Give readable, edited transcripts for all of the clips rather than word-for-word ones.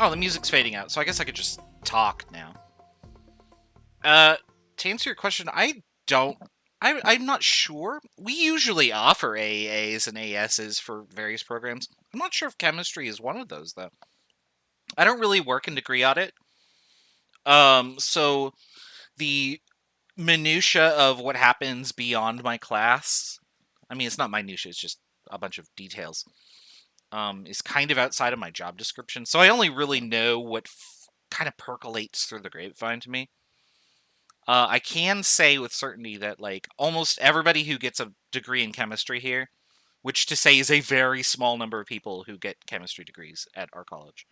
Oh, the music's fading out, so I guess I could just talk now. To answer your question, I'm not sure. We usually offer AAs and ASs for various programs. I'm not sure if chemistry is one of those, though. I don't really work in degree audit. So the minutia of what happens beyond my class, I mean, it's not minutia, it's just a bunch of details, is kind of outside of my job description. So I only really know what kind of percolates through the grapevine to me. I can say with certainty that, like, almost everybody who gets a degree in chemistry here, which to say is a very small number of people who get chemistry degrees at our college.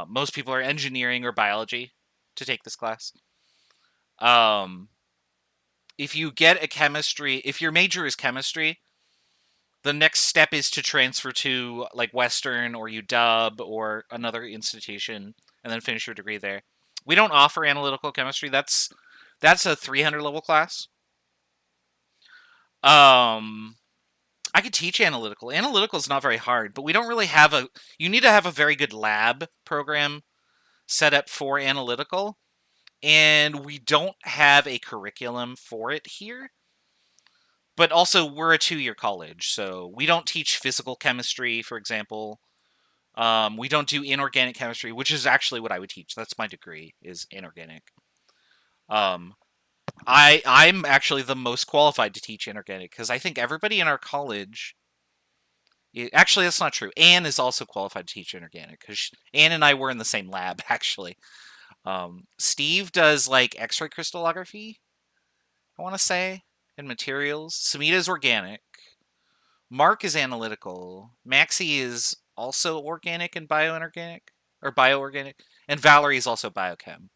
Most people are engineering or biology to take this class. If you get a chemistry, if your major is chemistry, the next step is to transfer to like Western or UW or another institution and then finish your degree there. We don't offer analytical chemistry. That's a 300 level class. I could teach analytical. Analytical is not very hard, but we don't really have you need to have a very good lab program set up for analytical, and we don't have a curriculum for it here. But also, we're a 2-year college, so we don't teach physical chemistry, for example. We don't do inorganic chemistry, which is actually what I would teach. That's my degree, is inorganic. I'm actually the most qualified to teach inorganic, because I think everybody in our college... Actually, that's not true. Anne is also qualified to teach inorganic, because Anne and I were in the same lab, actually. Steve does, like, X-ray crystallography, I want to say, and materials. Samita's organic. Mark is analytical. Maxie is also organic and bioinorganic, or bioorganic, and Valerie is also biochem.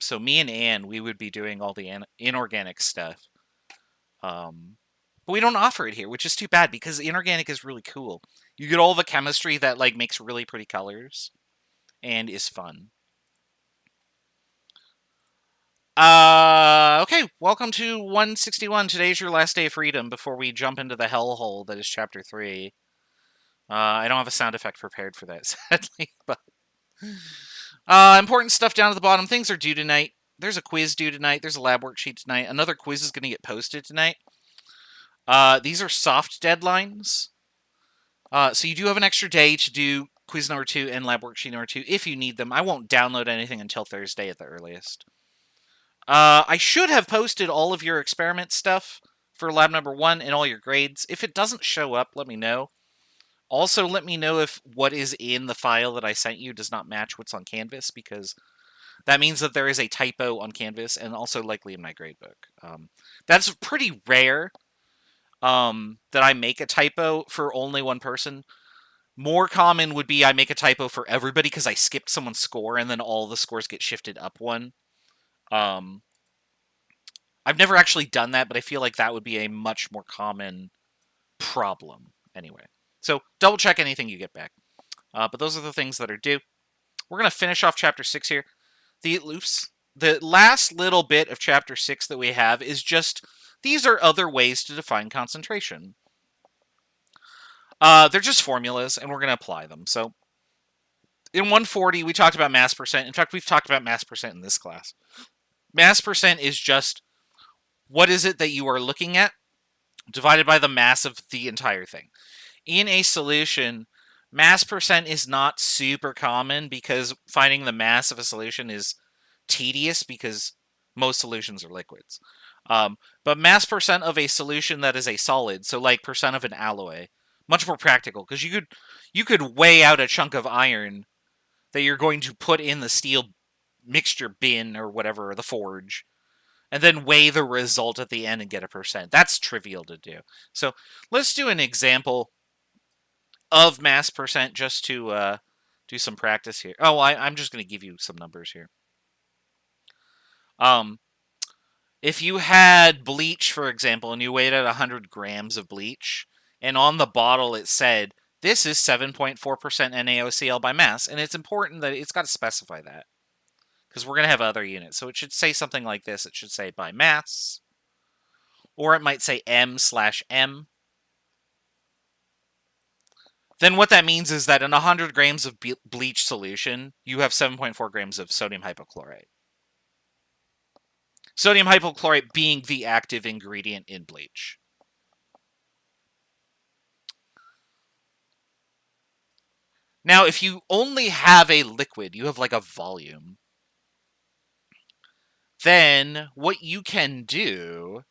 So me and Anne, we would be doing all the inorganic stuff. But we don't offer it here, which is too bad because inorganic is really cool. You get all the chemistry that like makes really pretty colors and is fun. Okay, welcome to 161. Today's your last day of freedom before we jump into the hellhole that is chapter 3. I don't have a sound effect prepared for that, sadly, but important stuff down at the bottom. Things are due tonight. There's a quiz due tonight. There's a lab worksheet tonight. Another quiz is going to get posted tonight. These are soft deadlines. So you do have an extra day to do quiz number 2 and lab worksheet number 2 if you need them. I won't download anything until Thursday at the earliest. I should have posted all of your experiment stuff for lab number 1 and all your grades. If it doesn't show up, let me know. Also, let me know if what is in the file that I sent you does not match what's on Canvas, because that means that there is a typo on Canvas and also likely in my gradebook. That's pretty rare that I make a typo for only one person. More common would be I make a typo for everybody because I skipped someone's score and then all the scores get shifted up one. I've never actually done that, but I feel like that would be a much more common problem anyway. So double check anything you get back. But those are the things that are due. We're going to finish off chapter 6 here. The last little bit of chapter 6 that we have is just, these are other ways to define concentration. They're just formulas, and we're going to apply them. So in 140, we talked about mass percent. In fact, we've talked about mass percent in this class. Mass percent is just what is it that you are looking at divided by the mass of the entire thing. In a solution, mass percent is not super common because finding the mass of a solution is tedious because most solutions are liquids. But mass percent of a solution that is a solid, so like percent of an alloy, much more practical because you could weigh out a chunk of iron that you're going to put in the steel mixture bin or whatever, the forge, and then weigh the result at the end and get a percent. That's trivial to do. So let's do an example of mass percent just to do some practice here. Oh, I'm just going to give you some numbers here. If you had bleach, for example, and you weighed out 100 grams of bleach, and on the bottle it said, this is 7.4% NaOCl by mass, and it's important that it's got to specify that, because we're going to have other units. So it should say something like this. It should say by mass, or it might say M/M. Then what that means is that in 100 grams of bleach solution, you have 7.4 grams of sodium hypochlorite. Sodium hypochlorite being the active ingredient in bleach. Now, if you only have a liquid, you have like a volume, then what you can do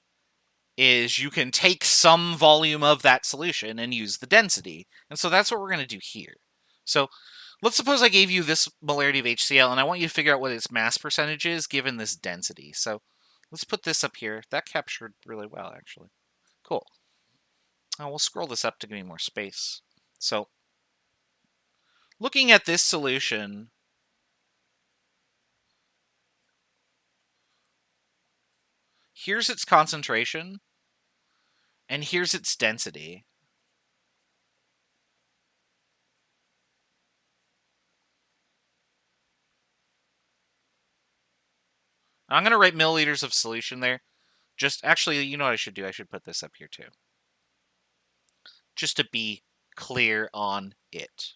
is you can take some volume of that solution and use the density. And so that's what we're going to do here. So let's suppose I gave you this molarity of HCl, and I want you to figure out what its mass percentage is given this density. So let's put this up here. That captured really well, actually. Cool. Now we'll scroll this up to give me more space. So looking at this solution, here's its concentration, and here's its density. I'm going to write milliliters of solution there. Just, actually, you know what I should do? I should put this up here too. Just to be clear on it.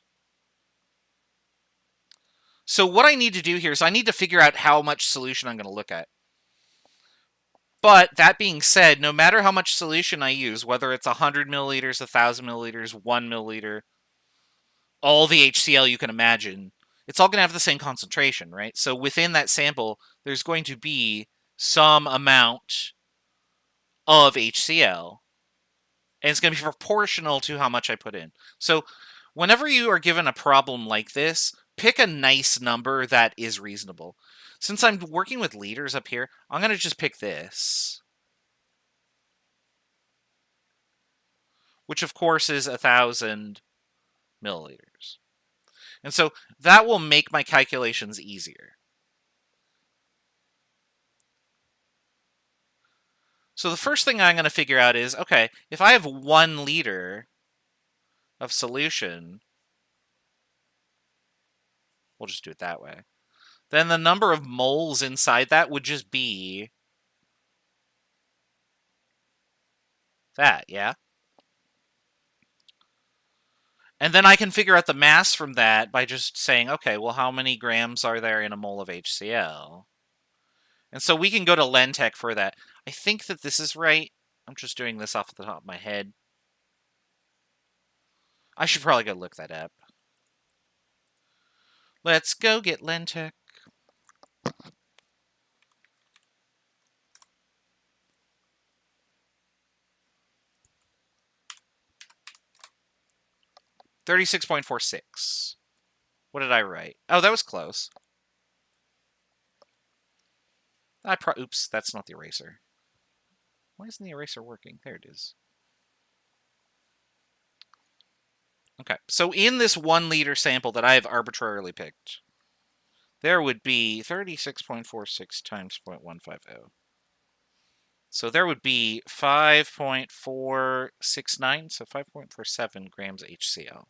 So what I need to do here is I need to figure out how much solution I'm going to look at. But that being said, no matter how much solution I use, whether it's 100 milliliters, 1,000 milliliters, 1 milliliter, all the HCl you can imagine, it's all going to have the same concentration, right? So within that sample, there's going to be some amount of HCl, and it's going to be proportional to how much I put in. So whenever you are given a problem like this, pick a nice number that is reasonable. Since I'm working with liters up here, I'm going to just pick this. which of course is 1,000 milliliters. And so that will make my calculations easier. So the first thing I'm going to figure out is, okay, if I have 1 liter of solution, we'll just do it that way, then the number of moles inside that would just be that, yeah? And then I can figure out the mass from that by just saying, okay, well, how many grams are there in a mole of HCl? And so we can go to Lentech for that. I think that this is right. I'm just doing this off the top of my head. I should probably go look that up. Let's go get Lentech. $36.46. What did I write? Oh, that was close. Oops, that's not the eraser. Why isn't the eraser working? There it is. Okay, so in this 1 liter sample that I have arbitrarily picked, there would be 36.46 times 0.150. So there would be 5.469, so 5.47 grams HCl.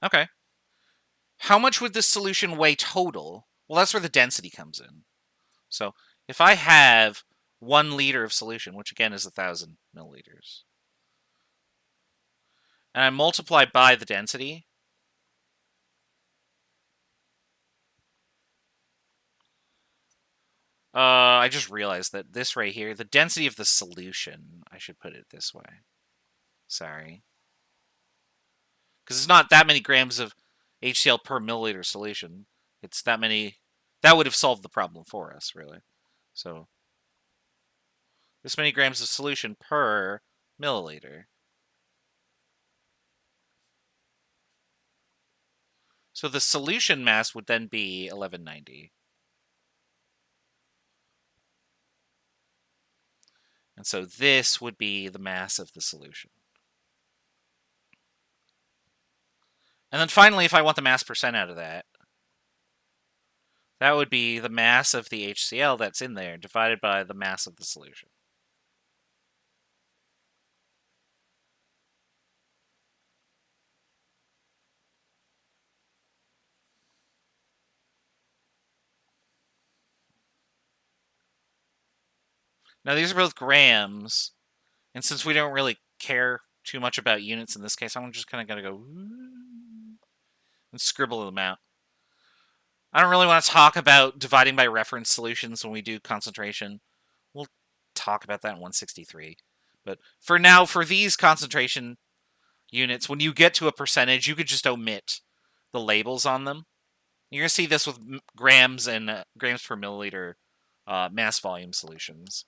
Okay. How much would this solution weigh total? Well, that's where the density comes in. So if I have 1 liter of solution, which again is 1,000 milliliters, and I multiply by the density, I just realized that this right here, the density of the solution, I should put it this way. Sorry. Because it's not that many grams of HCl per milliliter solution. It's that many. That would have solved the problem for us, really. So this many grams of solution per milliliter. So the solution mass would then be 1190. And so this would be the mass of the solution. And then finally, if I want the mass percent out of that, that would be the mass of the HCl that's in there divided by the mass of the solution. Now, these are both grams, and since we don't really care too much about units in this case, I'm just kind of going to go and scribble them out. I don't really want to talk about dividing by reference solutions when we do concentration. We'll talk about that in 163. But for now, for these concentration units, when you get to a percentage, you could just omit the labels on them. You're going to see this with grams and grams per milliliter mass volume solutions.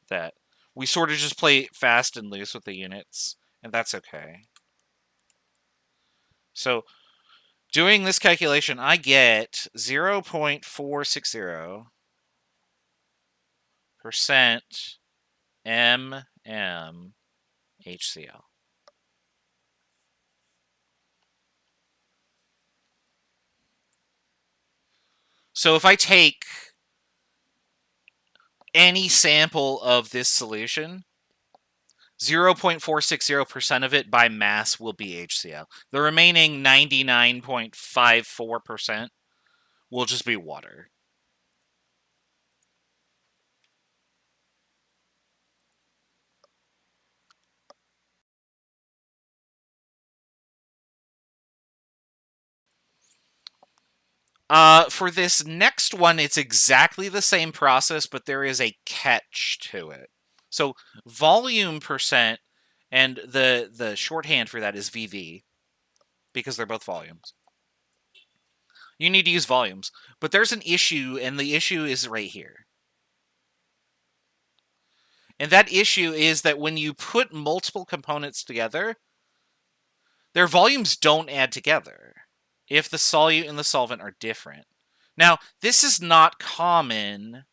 That we sort of just play fast and loose with the units, and that's okay. So doing this calculation, I get 0.460% HCl. So if I take any sample of this solution, 0.460% of it by mass will be HCl. The remaining 99.54% will just be water. For this next one, it's exactly the same process, but there is a catch to it. So volume percent, and the shorthand for that is VV, because they're both volumes. You need to use volumes, but there's an issue, and the issue is right here. And that issue is that when you put multiple components together, their volumes don't add together if the solute and the solvent are different. Now, this is not common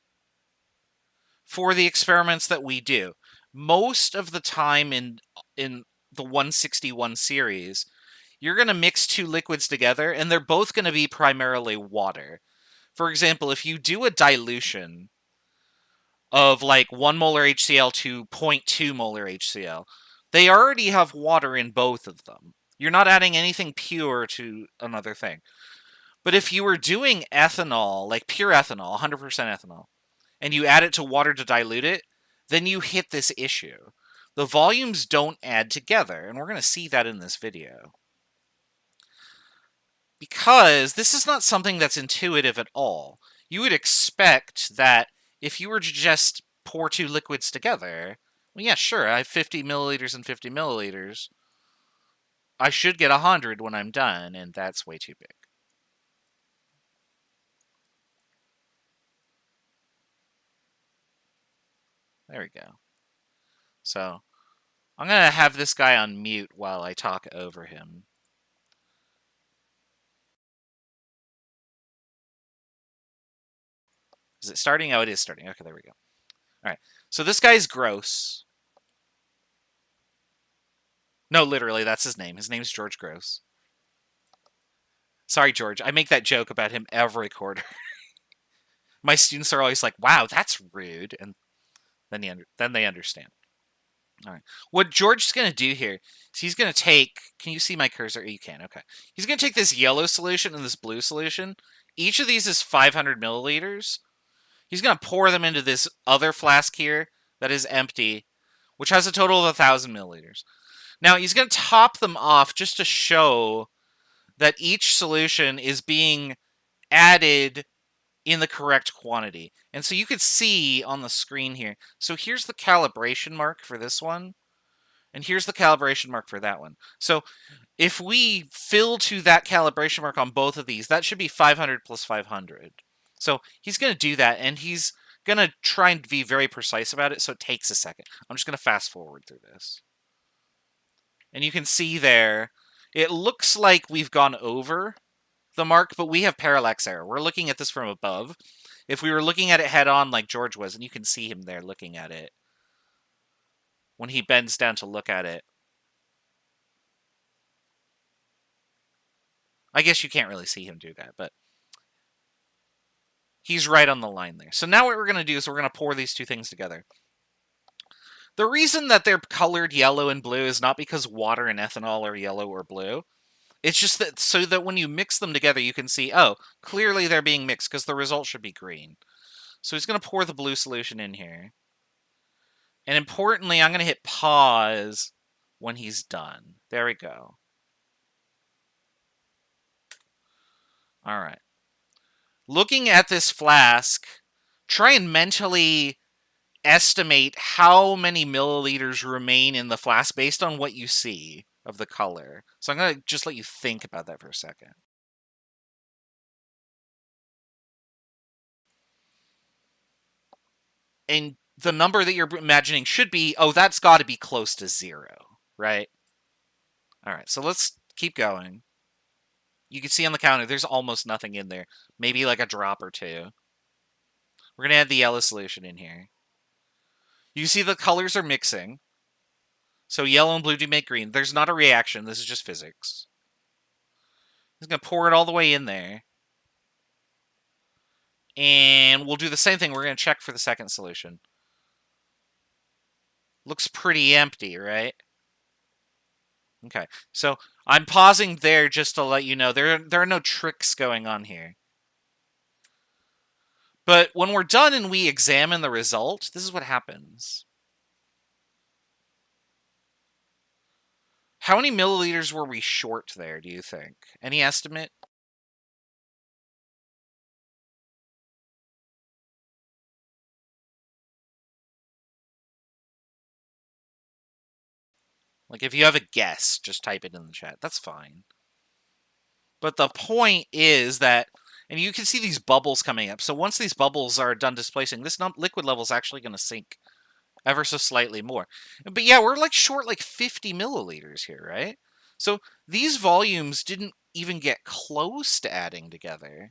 for the experiments that we do. Most of the time in the 161 series, you're going to mix two liquids together, and they're both going to be primarily water. For example, if you do a dilution of like 1 molar HCl to 0.2 molar HCl, they already have water in both of them. You're not adding anything pure to another thing. But if you were doing ethanol, like pure ethanol, 100% ethanol, and you add it to water to dilute it, then you hit this issue. The volumes don't add together, and we're going to see that in this video. Because this is not something that's intuitive at all. You would expect that if you were to just pour two liquids together, well, yeah, sure, I have 50 milliliters and 50 milliliters. I should get 100 when I'm done, and that's way too big. There we go. So, I'm going to have this guy on mute while I talk over him. Is it starting? Oh, it is starting. Okay, there we go. All right. So this guy's gross. No, literally, that's his name. His name's George Gross. Sorry, George. I make that joke about him every quarter. My students are always like, "Wow, that's rude," and then they understand. All right. What George's going to do here is he's going to take... Can you see my cursor? You can. Okay. He's going to take this yellow solution and this blue solution. Each of these is 500 milliliters. He's going to pour them into this other flask here that is empty, which has a total of 1,000 milliliters. Now, he's going to top them off just to show that each solution is being added in the correct quantity. And so you could see on the screen here. So here's the calibration mark for this one. And here's the calibration mark for that one. So if we fill to that calibration mark on both of these, that should be 500 plus 500. So he's going to do that, and he's going to try and be very precise about it, so it takes a second. I'm just going to fast forward through this. And you can see there, it looks like we've gone over the mark, but we have parallax error. We're looking at this from above. If we were looking at it head on like George was, and you can see him there looking at it, when he bends down to look at it. I guess you can't really see him do that, but he's right on the line there. So now what we're going to do is we're going to pour these two things together. The reason that they're colored yellow and blue is not because water and ethanol are yellow or blue. It's just that so that when you mix them together, you can see, oh, clearly they're being mixed because the result should be green. So he's going to pour the blue solution in here. And importantly, I'm going to hit pause when he's done. There we go. All right. Looking at this flask, try and mentally estimate how many milliliters remain in the flask based on what you see of the color. So I'm going to just let you think about that for a second. And the number that you're imagining should be, oh, that's got to be close to 0, right? All right, so let's keep going. You can see on the counter, there's almost nothing in there. Maybe like a drop or two. We're going to add the yellow solution in here. You see the colors are mixing. So yellow and blue do make green. There's not a reaction. This is just physics. He's going to pour it all the way in there. And we'll do the same thing. We're going to check for the second solution. Looks pretty empty, right? Okay, so I'm pausing there just to let you know there are no tricks going on here. But when we're done and we examine the result, this is what happens. How many milliliters were we short there, do you think? Any estimate? Like, if you have a guess, just type it in the chat. That's fine. But the point is that, and you can see these bubbles coming up. So once these bubbles are done displacing, this liquid level is actually going to sink ever so slightly more. But yeah, we're like short like 50 milliliters here, right? So these volumes didn't even get close to adding together.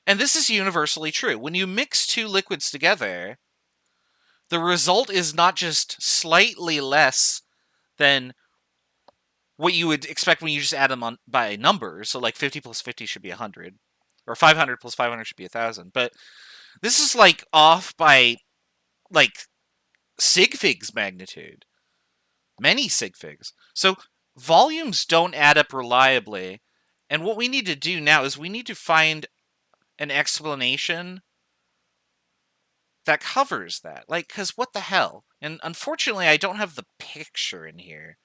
And this is universally true. When you mix two liquids together, the result is not just slightly less than what you would expect when you just add them on by numbers. So like 50 plus 50 should be 100, or 500 plus 500 should be 1,000. But this is like off by like sig figs magnitude, many sig figs. So volumes don't add up reliably. And what we need to do now is we need to find an explanation that covers that. Like, because what the hell? And unfortunately, I don't have the picture in here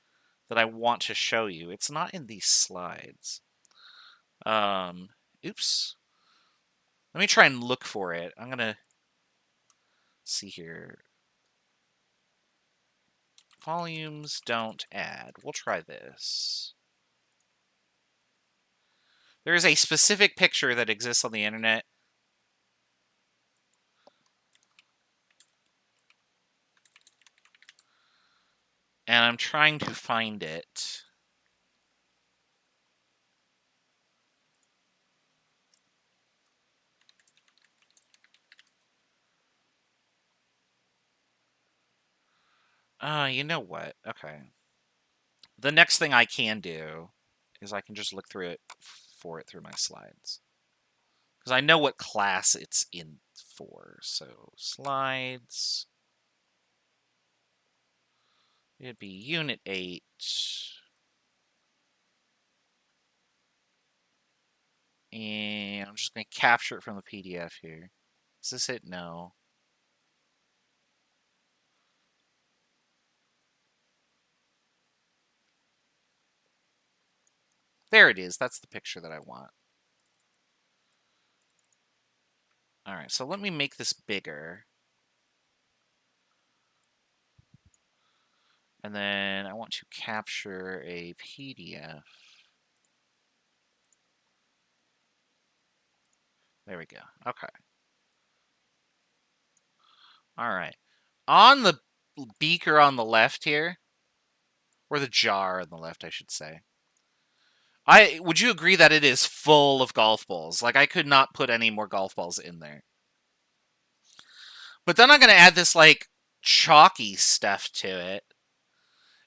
that I want to show you. It's not in these slides. Oops. Let me try and look for it. I'm going to see here. Volumes don't add. We'll try this. There is a specific picture that exists on the internet. And I'm trying to find it. You know what? Okay. The next thing I can do is I can just look through it through my slides. Because I know what class it's in for. So, slides. It'd be Unit 8. And I'm just going to capture it from the PDF here. Is this it? No. There it is. That's the picture that I want. All right, so let me make this bigger. And then I want to capture a PDF. There we go. Okay. All right. On the beaker on the left here, or the jar on the left, I should say. Would you agree that it is full of golf balls? Like, I could not put any more golf balls in there. But then I'm going to add this, like, chalky stuff to it.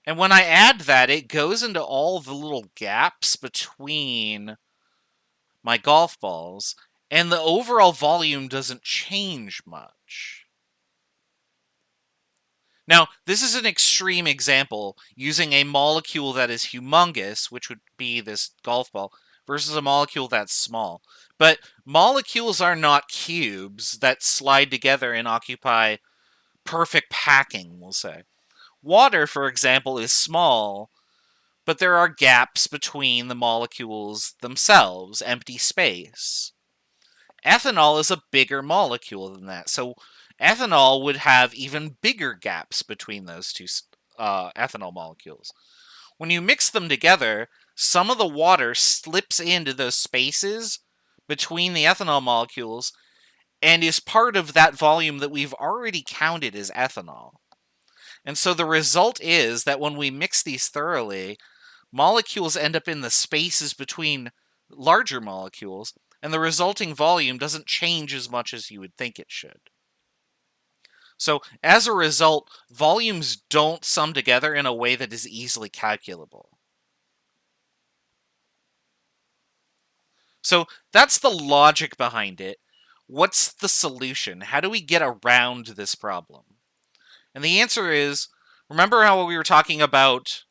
And when I add that, it goes into all the little gaps between my golf balls, and the overall volume doesn't change much. Now, this is an extreme example, using a molecule that is humongous, which would be this golf ball, versus a molecule that's small. But molecules are not cubes that slide together and occupy perfect packing, we'll say. Water, for example, is small, but there are gaps between the molecules themselves, empty space. Ethanol is a bigger molecule than that, so ethanol would have even bigger gaps between those two ethanol molecules. When you mix them together, some of the water slips into those spaces between the ethanol molecules and is part of that volume that we've already counted as ethanol. And so the result is that when we mix these thoroughly, molecules end up in the spaces between larger molecules, and the resulting volume doesn't change as much as you would think it should. So, as a result, volumes don't sum together in a way that is easily calculable. So, that's the logic behind it. What's the solution? How do we get around this problem? And the answer is, remember how we were talking about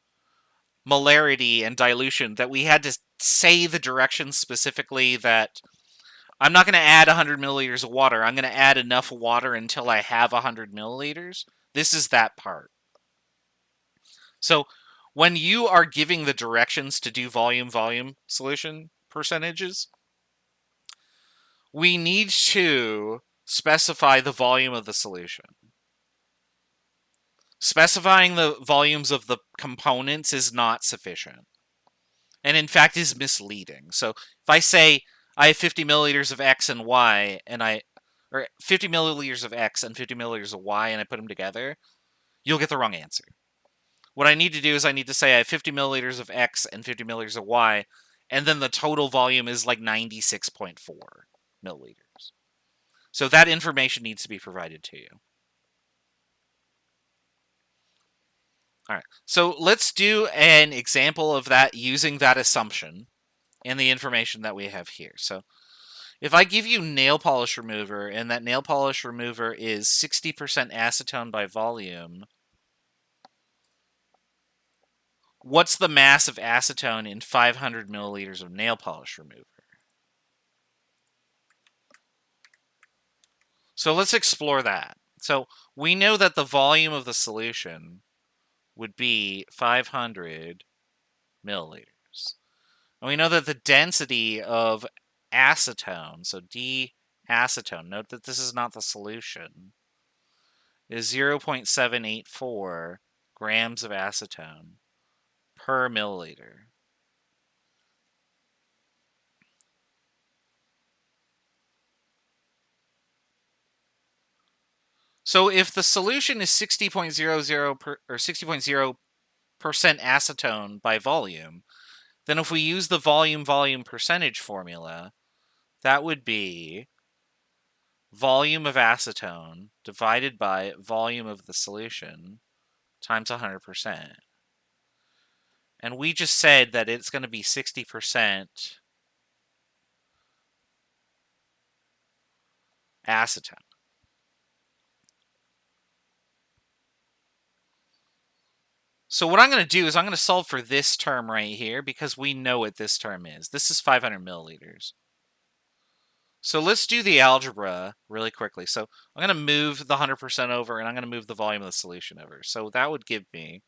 molarity and dilution, that we had to say the directions specifically, that I'm not going to add 100 milliliters of water. I'm going to add enough water until I have 100 milliliters. This is that part. So when you are giving the directions to do volume solution percentages, we need to specify the volume of the solution. Specifying the volumes of the components is not sufficient, and in fact is misleading. So if I say I have 50 milliliters of X and Y, or 50 milliliters of X and 50 milliliters of Y, and I put them together, you'll get the wrong answer. What I need to do is I need to say I have 50 milliliters of X and 50 milliliters of Y, and then the total volume is like 96.4. milliliters. So that information needs to be provided to you. All right, so let's do an example of that using that assumption and the information that we have here. So if I give you nail polish remover and that nail polish remover is 60% acetone by volume, what's the mass of acetone in 500 milliliters of nail polish remover? So let's explore that. So we know that the volume of the solution would be 500 milliliters. And we know that the density of acetone, so D-acetone, note that this is not the solution, is 0.784 grams of acetone per milliliter. So if the solution is 60.0% acetone by volume, then if we use the volume percentage formula, that would be volume of acetone divided by volume of the solution times 100%. And we just said that it's going to be 60% acetone. So what I'm going to do is I'm going to solve for this term right here because we know what this term is. This is 500 milliliters. So let's do the algebra really quickly. So I'm going to move the 100% over and I'm going to move the volume of the solution over. So that would give me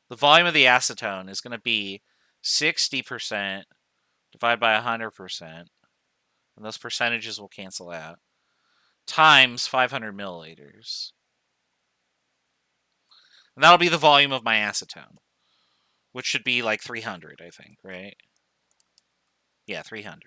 the volume of the acetone is going to be 60% divided by 100%, and those percentages will cancel out, times 500 milliliters. And that'll be the volume of my acetone, which should be like 300, I think, right? Yeah, 300.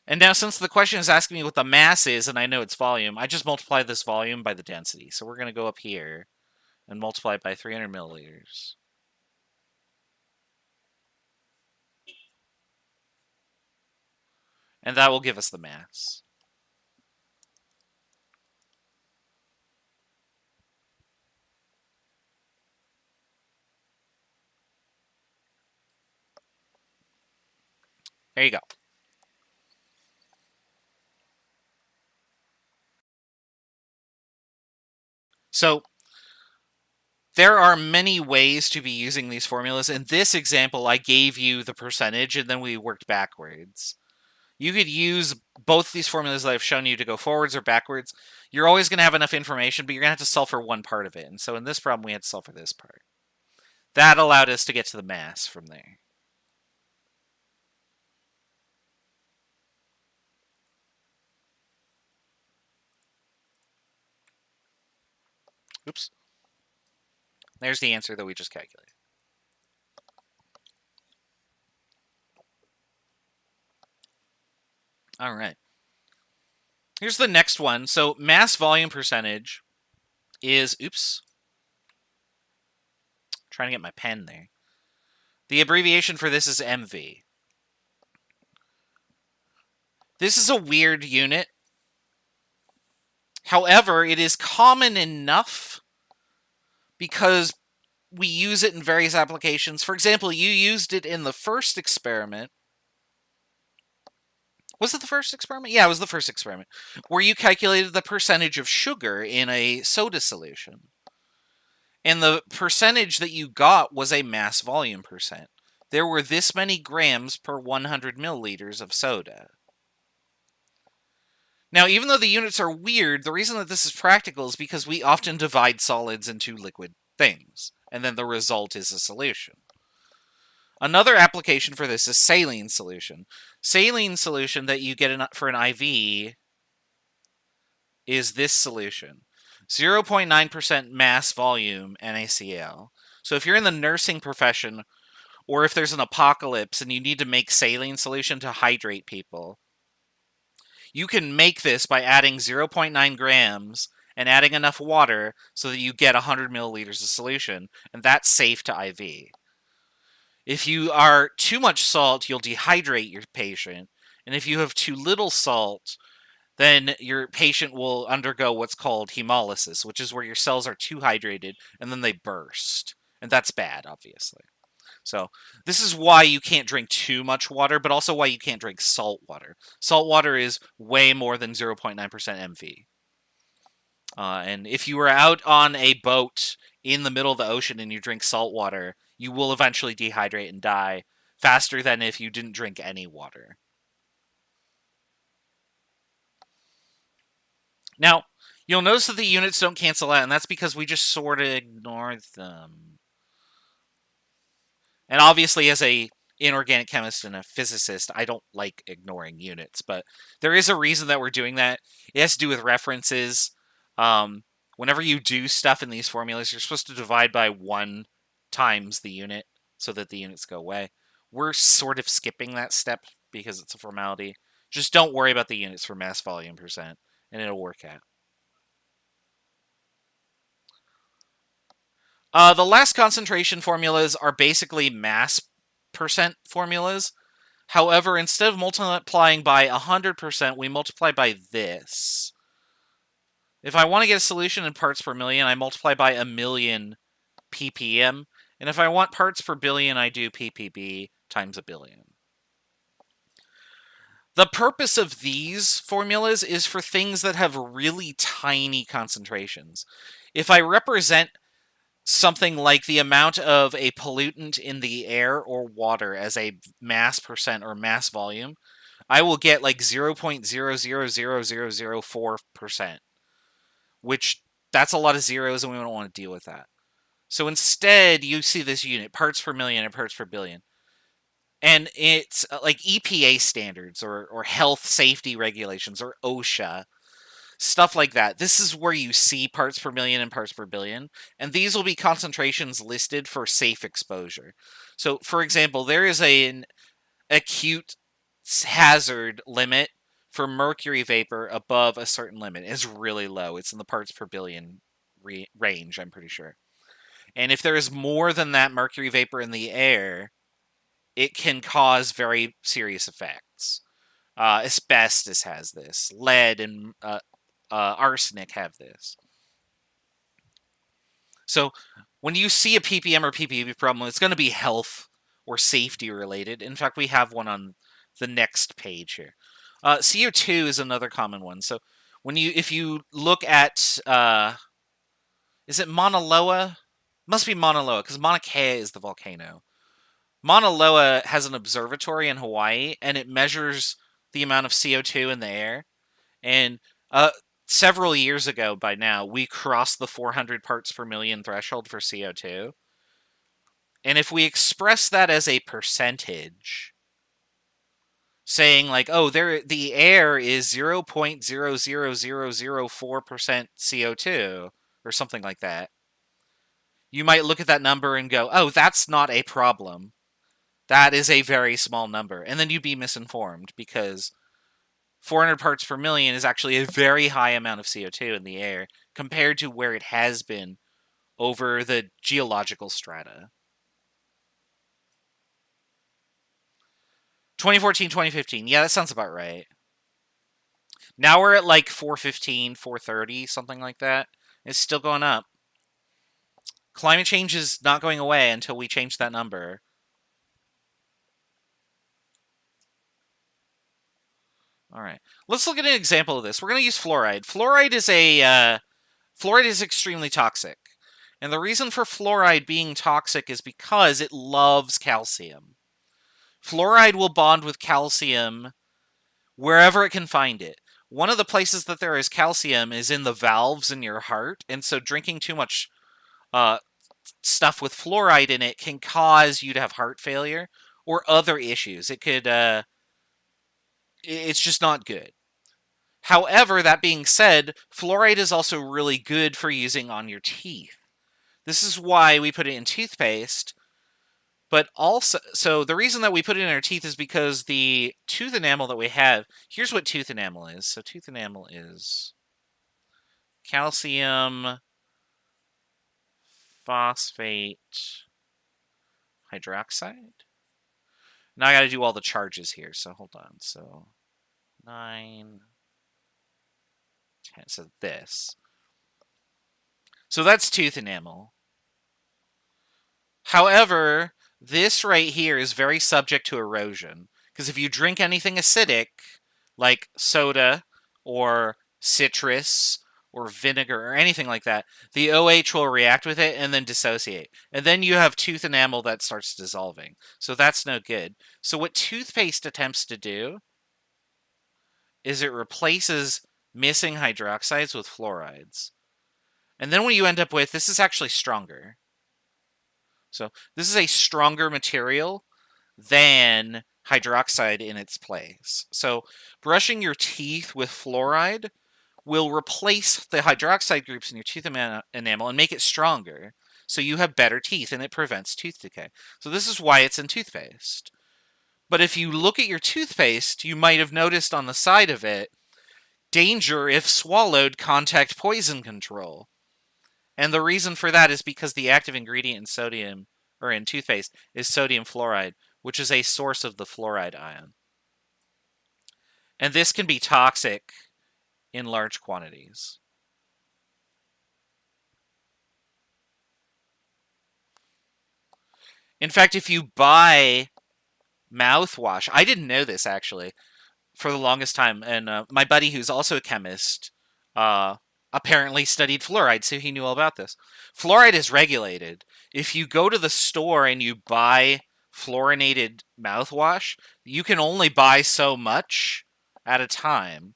And now, since the question is asking me what the mass is, and I know it's volume, I just multiply this volume by the density. So we're going to go up here and multiply it by 300 milliliters. And that will give us the mass. There you go. So there are many ways to be using these formulas. In this example, I gave you the percentage and then we worked backwards. You could use both these formulas that I've shown you to go forwards or backwards. You're always going to have enough information, but you're going to have to solve for one part of it. And so in this problem, we had to solve for this part. That allowed us to get to the mass from there. Oops. There's the answer that we just calculated. All right. Here's the next one. So mass volume percentage is, oops, trying to get my pen there. The abbreviation for this is MV. This is a weird unit. However, it is common enough because we use it in various applications. For example, you used it in the first experiment. Was it the first experiment? Yeah, it was the first experiment, where you calculated the percentage of sugar in a soda solution. And the percentage that you got was a mass volume percent. There were this many grams per 100 milliliters of soda. Now, even though the units are weird, the reason that this is practical is because we often divide solids into liquid things, and then the result is a solution. Another application for this is saline solution. Saline solution that you get for an IV is this solution. 0.9% mass volume NaCl. So if you're in the nursing profession, or if there's an apocalypse and you need to make saline solution to hydrate people, you can make this by adding 0.9 grams and adding enough water so that you get 100 milliliters of solution, and that's safe to IV. If you are too much salt, you'll dehydrate your patient, and if you have too little salt, then your patient will undergo what's called hemolysis, which is where your cells are too hydrated and then they burst. And that's bad, obviously. So this is why you can't drink too much water, but also why you can't drink salt water. Salt water is way more than 0.9% MV. And if you are out on a boat in the middle of the ocean and you drink salt water, you will eventually dehydrate and die faster than if you didn't drink any water. Now, you'll notice that the units don't cancel out, and that's because we just sort of ignore them. And obviously, as a inorganic chemist and a physicist, I don't like ignoring units, but there is a reason that we're doing that. It has to do with references. Whenever you do stuff in these formulas, you're supposed to divide by 1 times the unit so that the units go away. We're sort of skipping that step because it's a formality. Just don't worry about the units for mass volume percent, and it'll work out. The last concentration formulas are basically mass percent formulas. However, instead of multiplying by 100%, we multiply by this. If I want to get a solution in parts per million, I multiply by 1,000,000 ppm. And if I want parts per billion, I do ppb times 1,000,000,000. The purpose of these formulas is for things that have really tiny concentrations. If I represent something like the amount of a pollutant in the air or water as a mass percent or mass volume, I will get like 0.000004%, which that's a lot of zeros and we don't want to deal with that. So instead, you see this unit, parts per million and parts per billion. And it's like EPA standards or health safety regulations or OSHA, stuff like that. This is where you see parts per million and parts per billion, and these will be concentrations listed for safe exposure. So, for example, there is an acute hazard limit for mercury vapor above a certain limit. It's really low. It's in the parts per billion range, I'm pretty sure. And if there is more than that mercury vapor in the air, it can cause very serious effects. Asbestos has this. Lead and arsenic have this. So when you see a ppm or ppb problem, it's going to be health or safety related. In fact, we have one on the next page here. CO2 is another common one. So if you look at, is it Mauna Loa? Must be Mauna Loa because Mauna Kea is the volcano. Mauna Loa has an observatory in Hawaii, and it measures the amount of CO2 in the air. And several years ago, by now, we crossed the 400 parts per million threshold for CO2. And if we express that as a percentage, saying like, oh, the air is 0.00004% CO2, or something like that, you might look at that number and go, oh, that's not a problem. That is a very small number. And then you'd be misinformed because 400 parts per million is actually a very high amount of CO2 in the air compared to where it has been over the geological strata. 2014, 2015. Yeah, that sounds about right. Now we're at like 415, 430, something like that. It's still going up. Climate change is not going away until we change that number. All right. Let's look at an example of this. We're going to use fluoride. Fluoride is extremely toxic. And the reason for fluoride being toxic is because it loves calcium. Fluoride will bond with calcium wherever it can find it. One of the places that there is calcium is in the valves in your heart, and so drinking too much stuff with fluoride in it can cause you to have heart failure or other issues. It could, it's just not good. However, that being said, fluoride is also really good for using on your teeth. This is why we put it in toothpaste. But also, so the reason that we put it in our teeth is because the tooth enamel that we have, here's what tooth enamel is. So tooth enamel is calcium phosphate hydroxide. Now I got to do all the charges here, so hold on. So 9, 10, so this. So that's tooth enamel. However, this right here is very subject to erosion, because if you drink anything acidic, like soda or citrus or vinegar or anything like that, the OH will react with it and then dissociate. And then you have tooth enamel that starts dissolving. So that's no good. So what toothpaste attempts to do is it replaces missing hydroxides with fluorides. And then what you end up with, this is actually stronger. So this is a stronger material than hydroxide in its place. So brushing your teeth with fluoride will replace the hydroxide groups in your tooth enamel and make it stronger. So you have better teeth and it prevents tooth decay. So this is why it's in toothpaste. But if you look at your toothpaste, you might have noticed on the side of it, danger if swallowed, contact poison control. And the reason for that is because the active ingredient in sodium, or in toothpaste, is sodium fluoride, which is a source of the fluoride ion. And this can be toxic in large quantities. In fact, if you buy mouthwash, I didn't know this actually for the longest time, and my buddy who's also a chemist apparently studied fluoride, so he knew all about this. Fluoride is regulated. If you go to the store and you buy fluorinated mouthwash, you can only buy so much at a time.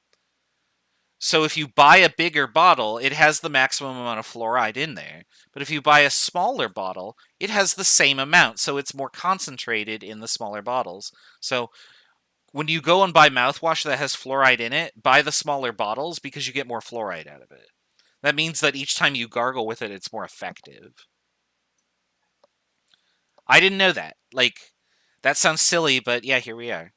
So if you buy a bigger bottle, it has the maximum amount of fluoride in there. But if you buy a smaller bottle, it has the same amount, so it's more concentrated in the smaller bottles. So when you go and buy mouthwash that has fluoride in it, buy the smaller bottles because you get more fluoride out of it. That means that each time you gargle with it, it's more effective. I didn't know that. Like, that sounds silly, but yeah, here we are.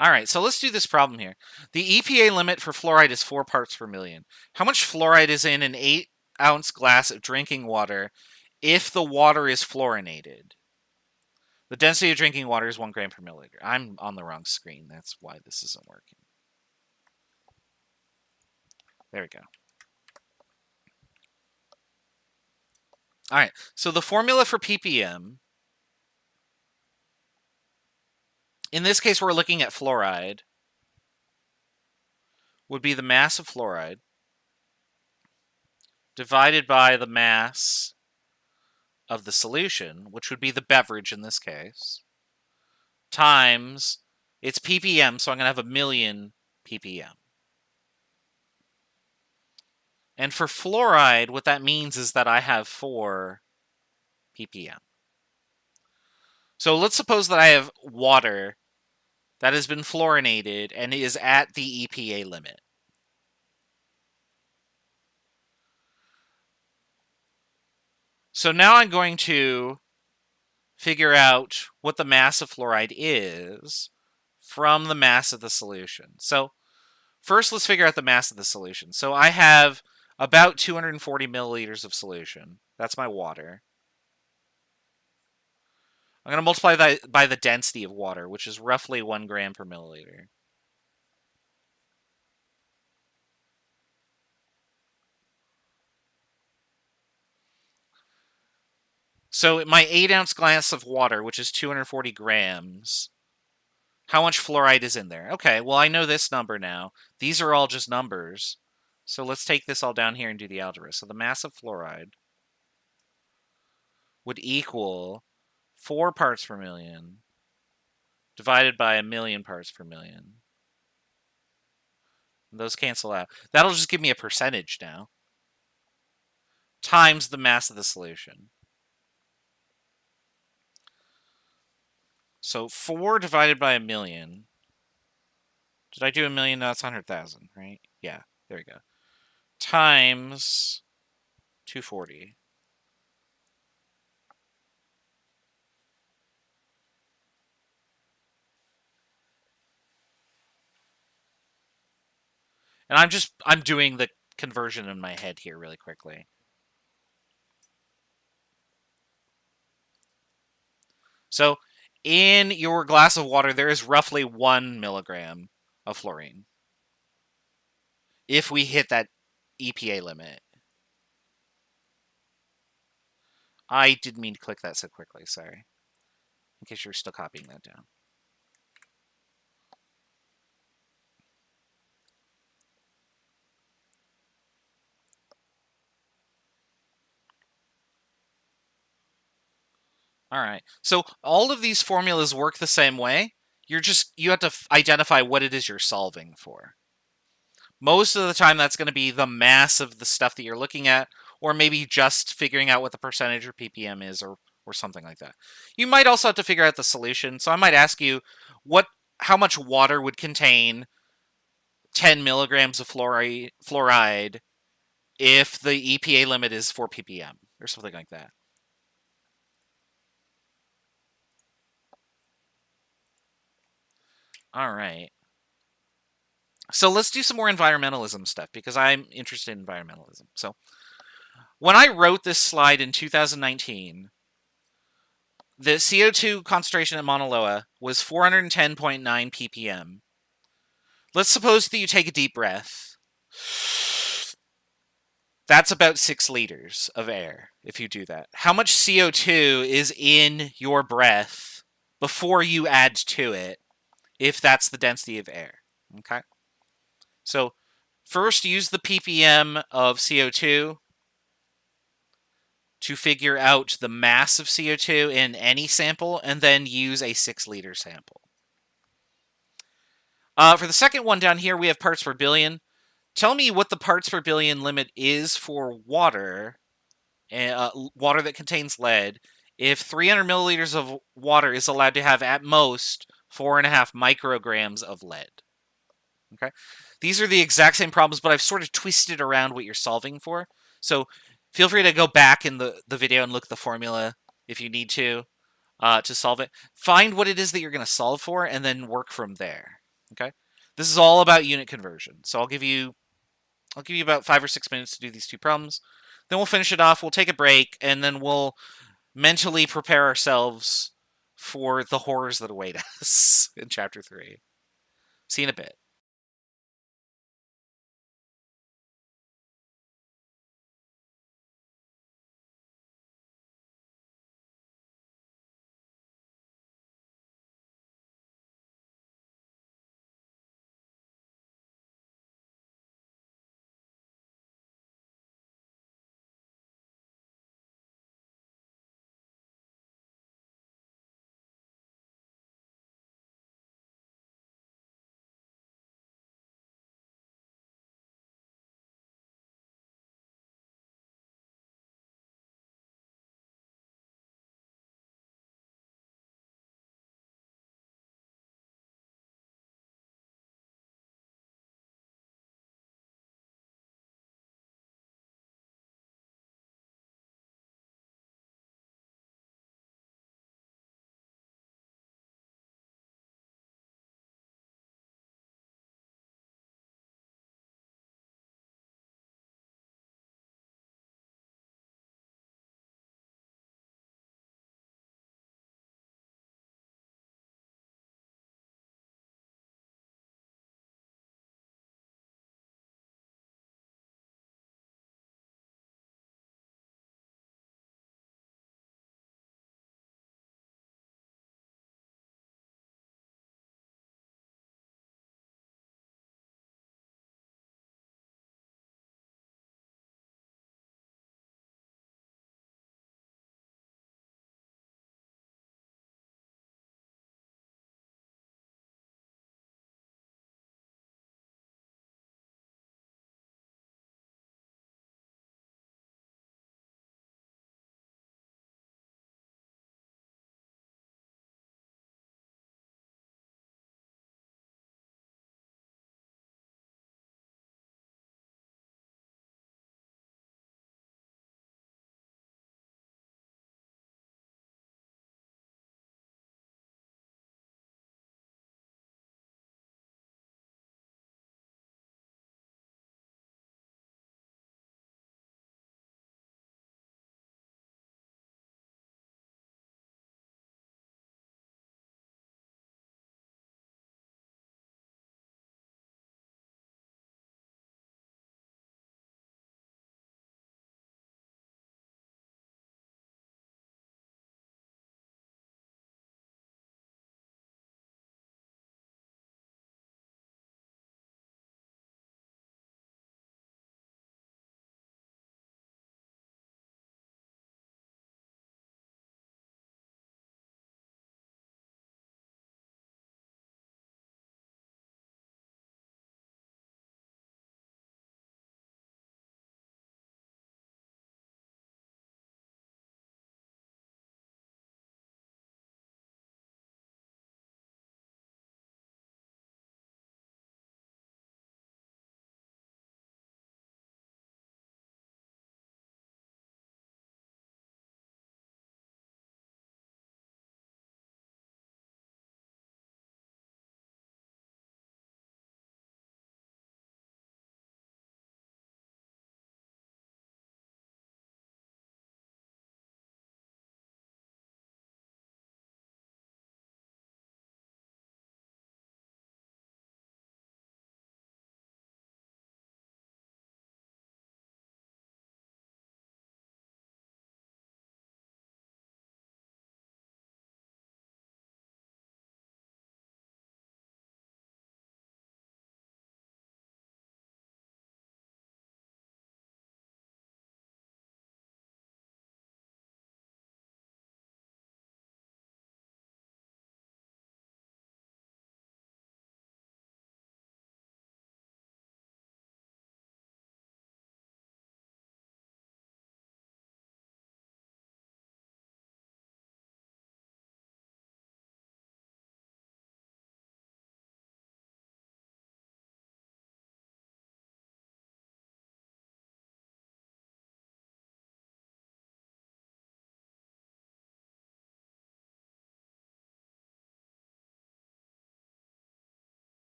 All right, so let's do this problem here. The EPA limit for fluoride is 4 parts per million. How much fluoride is in an 8-ounce glass of drinking water if the water is fluorinated? The density of drinking water is 1 gram per milliliter. I'm on the wrong screen. That's why this isn't working. There we go. All right, so the formula for ppm, in this case we're looking at fluoride, would be the mass of fluoride divided by the mass of the solution, which would be the beverage in this case, times its ppm, so I'm going to have 1,000,000 ppm. And for fluoride, what that means is that I have 4 ppm. So let's suppose that I have water that has been fluorinated and is at the EPA limit. So now I'm going to figure out what the mass of fluoride is from the mass of the solution. So first, let's figure out the mass of the solution. So I have about 240 milliliters of solution. That's my water. I'm going to multiply that by the density of water, which is roughly 1 gram per milliliter. So my 8-ounce glass of water, which is 240 grams, how much fluoride is in there? Okay, well, I know this number now. These are all just numbers. So let's take this all down here and do the algebra. So the mass of fluoride would equal 4 parts per million divided by 1,000,000 parts per million. And those cancel out. That'll just give me a percentage now. Times the mass of the solution. So 4 divided by 1,000,000. Did I do 1,000,000? No, that's 100,000, right? Yeah, there we go. Times 240. And I'm doing the conversion in my head here really quickly. So in your glass of water, there is roughly 1 milligram of fluorine. If we hit that EPA limit. I didn't mean to click that so quickly, sorry. In case you're still copying that down. All right. So all of these formulas work the same way. You have to identify what it is you're solving for. Most of the time, that's going to be the mass of the stuff that you're looking at, or maybe just figuring out what the percentage or ppm is, or something like that. You might also have to figure out the solution. So I might ask you, how much water would contain 10 milligrams of fluoride if the EPA limit is 4 ppm, or something like that. All right. So let's do some more environmentalism stuff, because I'm interested in environmentalism. So when I wrote this slide in 2019, the CO2 concentration at Mauna Loa was 410.9 ppm. Let's suppose that you take a deep breath. That's about 6 liters of air if you do that. How much CO2 is in your breath before you add to it, if that's the density of air? Okay. So first, use the ppm of CO2 to figure out the mass of CO2 in any sample, and then use a 6-liter sample. For the second one down here, we have parts per billion. Tell me what the parts per billion limit is for water, water that contains lead, if 300 milliliters of water is allowed to have at most 4.5 micrograms of lead. Okay, these are the exact same problems, but I've sort of twisted around what you're solving for. So feel free to go back in the video and look at the formula if you need to solve it. Find what it is that you're going to solve for, and then work from there. Okay, this is all about unit conversion. So I'll give you about 5 or 6 minutes to do these 2 problems. Then we'll finish it off. We'll take a break, and then we'll mentally prepare ourselves for the horrors that await us in Chapter 3. See you in a bit.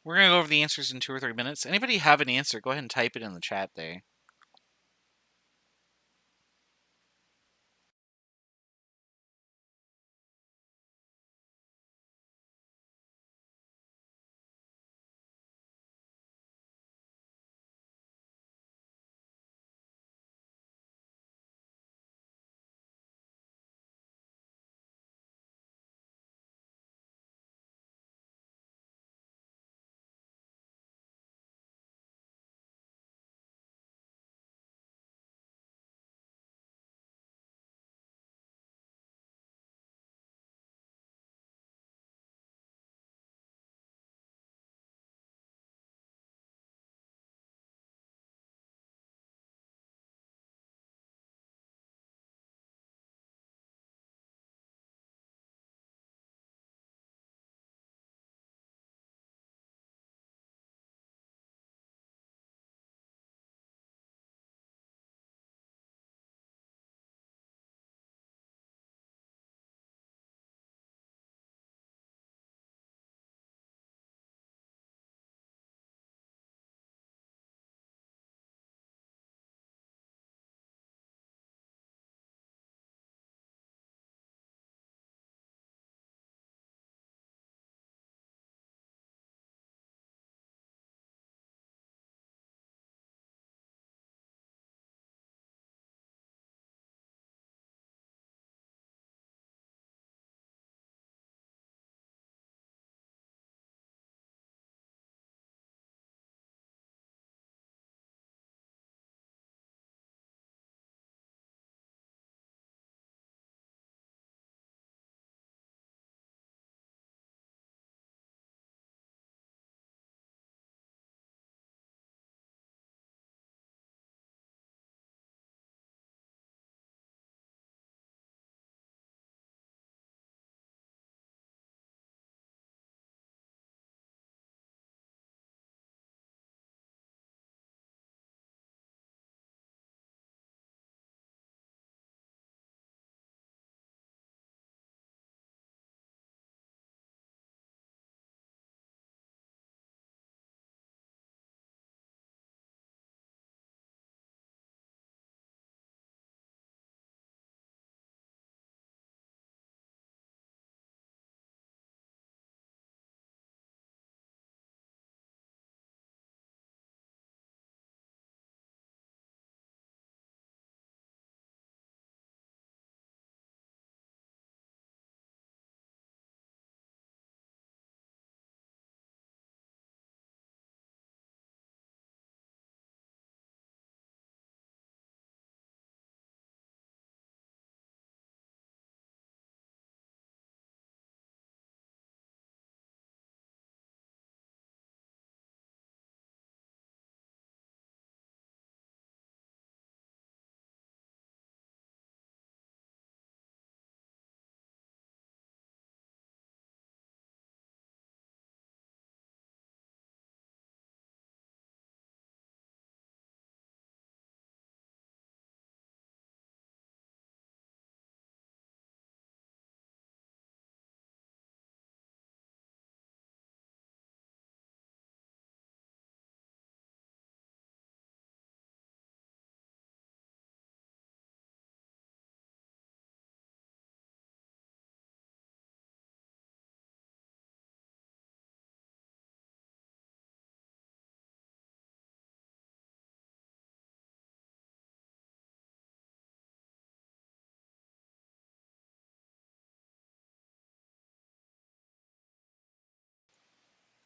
We're going to go over the answers in 2 or 3 minutes. Anybody have an answer, go ahead and type it in the chat there.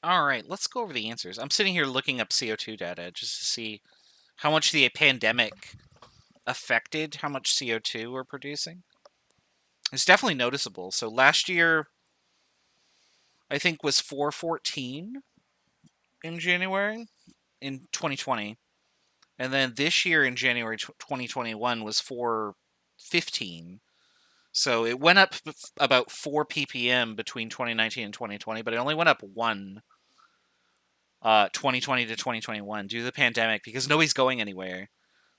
All right, let's go over the answers. I'm sitting here looking up CO2 data just to see how much the pandemic affected how much CO2 we're producing. It's definitely noticeable. So last year, I think, was 414 in January in 2020. And then this year in January 2021 was 415. So it went up about 4 ppm between 2019 and 2020, but it only went up 1 2020 to 2021 due to the pandemic because nobody's going anywhere.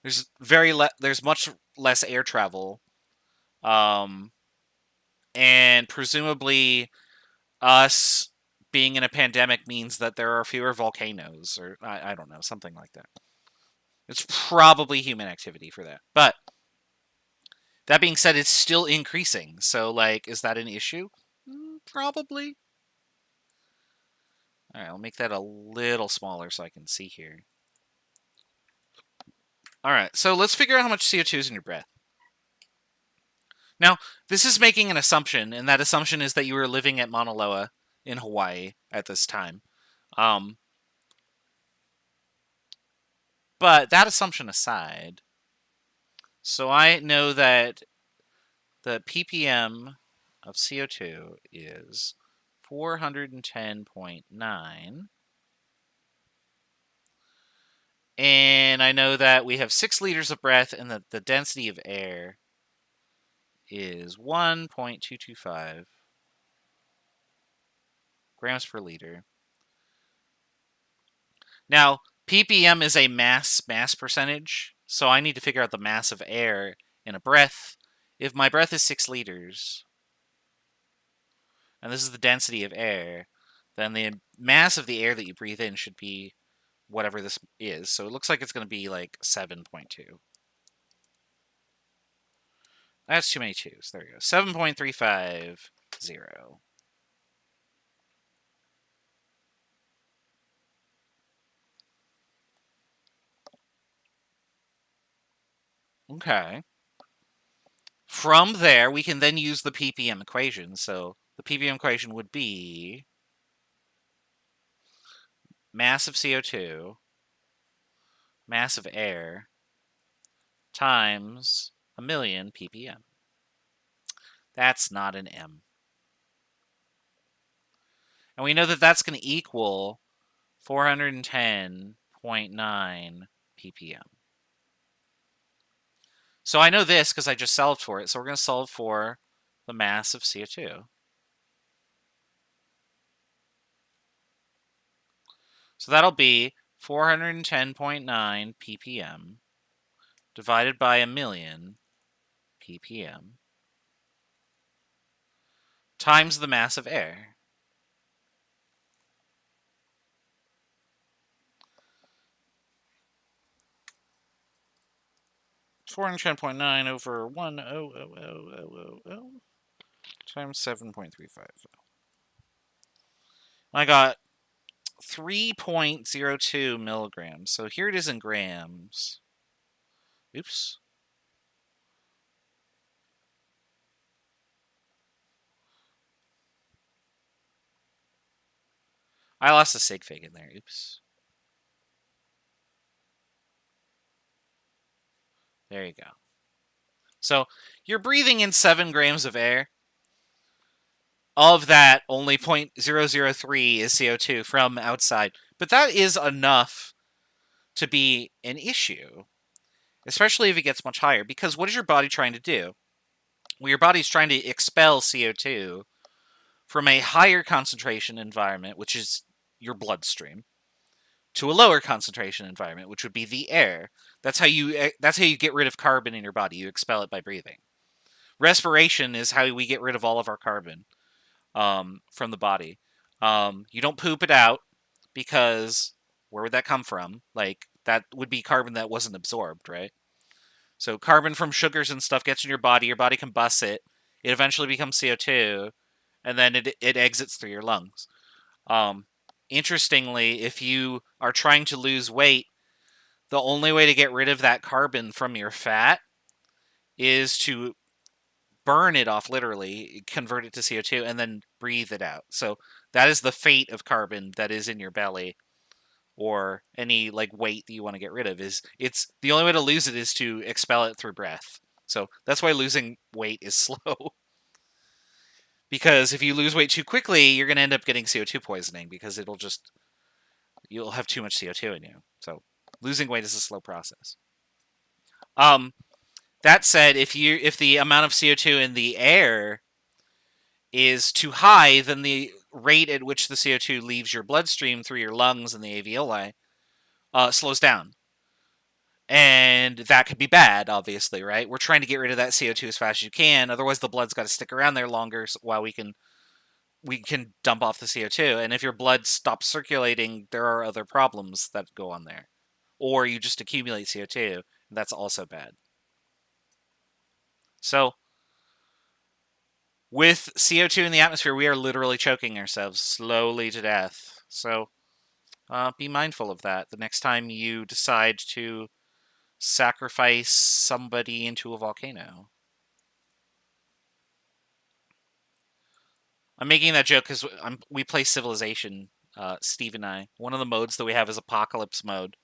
There's much less air travel, um, and presumably us being in a pandemic means that there are fewer volcanoes, or I don't know, something like that. It's probably human activity for that. But that being said, it's still increasing. So, like, is that an issue? Probably. All right, I'll make that a little smaller so I can see here. All right, so let's figure out how much CO2 is in your breath. Now, this is making an assumption, and that assumption is that you were living at Mauna Loa in Hawaii at this time. But that assumption aside, so I know that the ppm of CO2 is 410.9. And I know that we have 6 liters of breath and that the density of air is 1.225 grams per liter. Now, ppm is a mass percentage, so I need to figure out the mass of air in a breath. If my breath is 6 liters, and this is the density of air, then the mass of the air that you breathe in should be whatever this is. So it looks like it's going to be like 7.2. That's too many twos. There we go. 7.350. Okay. From there, we can then use the ppm equation. So the ppm equation would be mass of CO2, mass of air, times 1,000,000 ppm. That's not an M. And we know that that's going to equal 410.9 ppm. So I know this because I just solved for it. So we're going to solve for the mass of CO2. So that'll be 410.9 ppm divided by 1,000,000 ppm times the mass of air. It's 410.9 over 1,000,000 times 7.350. I got 3.02 milligrams. So here it is in grams. Oops. I lost a sig fig in there. Oops. There you go. So you're breathing in 7 grams of air. Of that, only 0.003 is CO2 from outside. But that is enough to be an issue, especially if it gets much higher. Because what is your body trying to do? Well, your body's trying to expel CO2 from a higher concentration environment, which is your bloodstream, to a lower concentration environment, which would be the air. That's how you get rid of carbon in your body. You expel it by breathing. Respiration is how we get rid of all of our carbon from the body. You don't poop it out because where would that come from? Like, that would be carbon that wasn't absorbed, right? So carbon from sugars and stuff gets in your body combusts it, it eventually becomes CO2, and then it exits through your lungs. Interestingly, if you are trying to lose weight, the only way to get rid of that carbon from your fat is to burn it off, literally, convert it to CO2, and then breathe it out. So that is the fate of carbon that is in your belly, or any like weight that you want to get rid of. It's the only way to lose it is to expel it through breath. So that's why losing weight is slow. Because if you lose weight too quickly, you're going to end up getting CO2 poisoning because you'll have too much CO2 in you. So losing weight is a slow process. That said, if the amount of CO2 in the air is too high, then the rate at which the CO2 leaves your bloodstream through your lungs and the alveoli slows down. And that could be bad, obviously, right? We're trying to get rid of that CO2 as fast as you can. Otherwise, the blood's got to stick around there longer while we can we can dump off the CO2. And if your blood stops circulating, there are other problems that go on there. Or you just accumulate CO2. That's also bad. So, with CO2 in the atmosphere, we are literally choking ourselves slowly to death. So, be mindful of that the next time you decide to sacrifice somebody into a volcano. I'm making that joke because we play Civilization, Steve and I. One of the modes that we have is Apocalypse mode,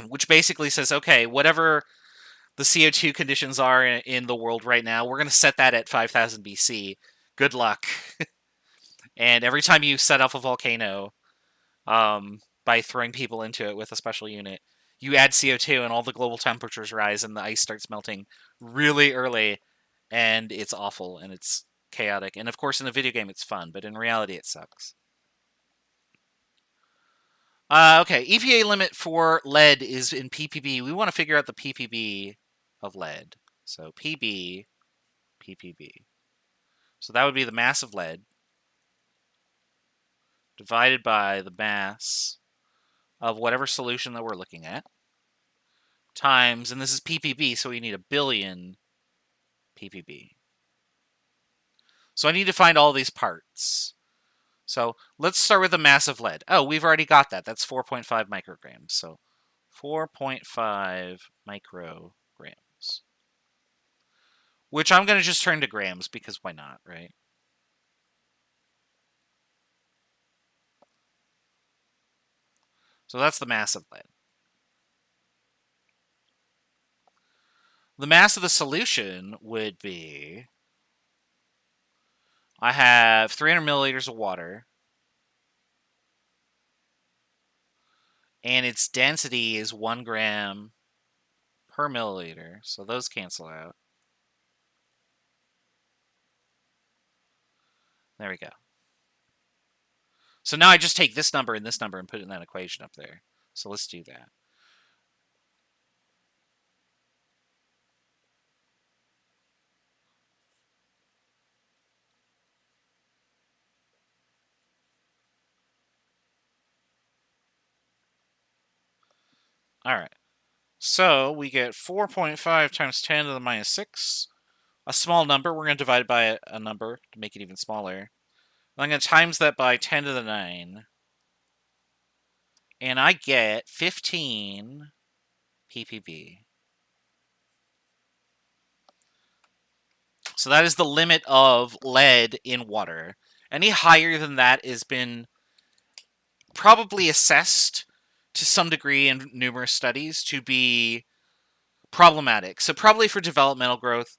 which basically says, okay, whatever the CO2 conditions are in the world right now, we're going to set that at 5000 BC. Good luck. And every time you set off a volcano, by throwing people into it with a special unit, you add CO2 and all the global temperatures rise and the ice starts melting really early, and it's awful and it's chaotic. And of course, in a video game, it's fun, but in reality, it sucks. Okay, EPA limit for lead is in ppb. We want to figure out the ppb of lead. So ppb. So that would be the mass of lead divided by the mass of whatever solution that we're looking at, times, and this is ppb, so we need 1 billion ppb. So I need to find all these parts. So let's start with the mass of lead. Oh, we've already got that. That's 4.5 micrograms. So 4.5 micrograms, which I'm going to just turn to grams because why not, right? So that's the mass of lead. The mass of the solution would be, I have 300 milliliters of water, and its density is 1 gram per milliliter, so those cancel out. There we go. So now I just take this number and put it in that equation up there. So let's do that. All right. So we get 4.5 times 10 to the minus 6. A small number. We're going to divide it by a number to make it even smaller. I'm going to times that by 10 to the 9. And I get 15 ppb. So that is the limit of lead in water. Any higher than that has been probably assessed to some degree in numerous studies to be problematic. So probably for developmental growth,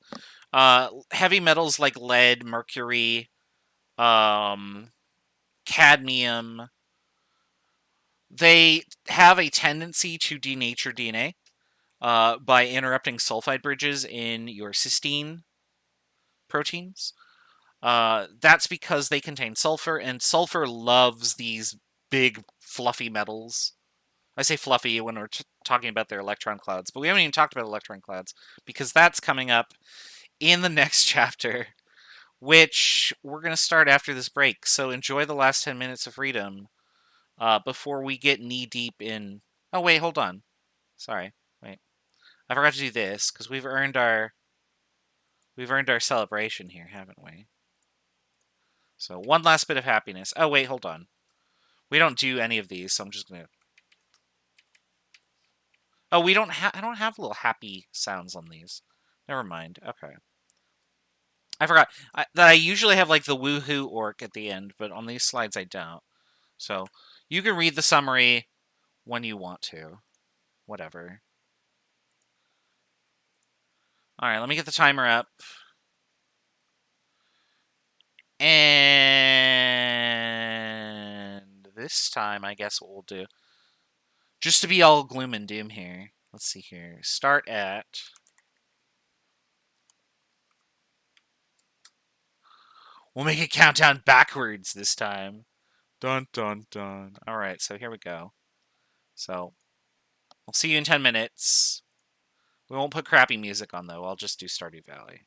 heavy metals like lead, mercury, cadmium, they have a tendency to denature DNA by interrupting sulfide bridges in your cysteine proteins. That's because they contain sulfur, and sulfur loves these big, fluffy metals. I say fluffy when we're talking about their electron clouds, but we haven't even talked about electron clouds because that's coming up in the next chapter, which we're going to start after this break. So enjoy the last 10 minutes of freedom before we get knee-deep in... Oh, wait, hold on. Sorry, wait. I forgot to do this because we've earned our celebration here, haven't we? So one last bit of happiness. Oh, wait, hold on. We don't do any of these, so I'm just going to... Oh, we don't have... I don't have little happy sounds on these. Never mind. Okay. I forgot that I usually have like the woohoo orc at the end, but on these slides I don't. So you can read the summary when you want to. Whatever. All right, let me get the timer up. And this time, I guess what we'll do, just to be all gloom and doom here, let's see here. Start at... We'll make a countdown backwards this time. Dun, dun, dun. All right, so here we go. So, I'll see you in 10 minutes. We won't put crappy music on, though. I'll just do Stardew Valley.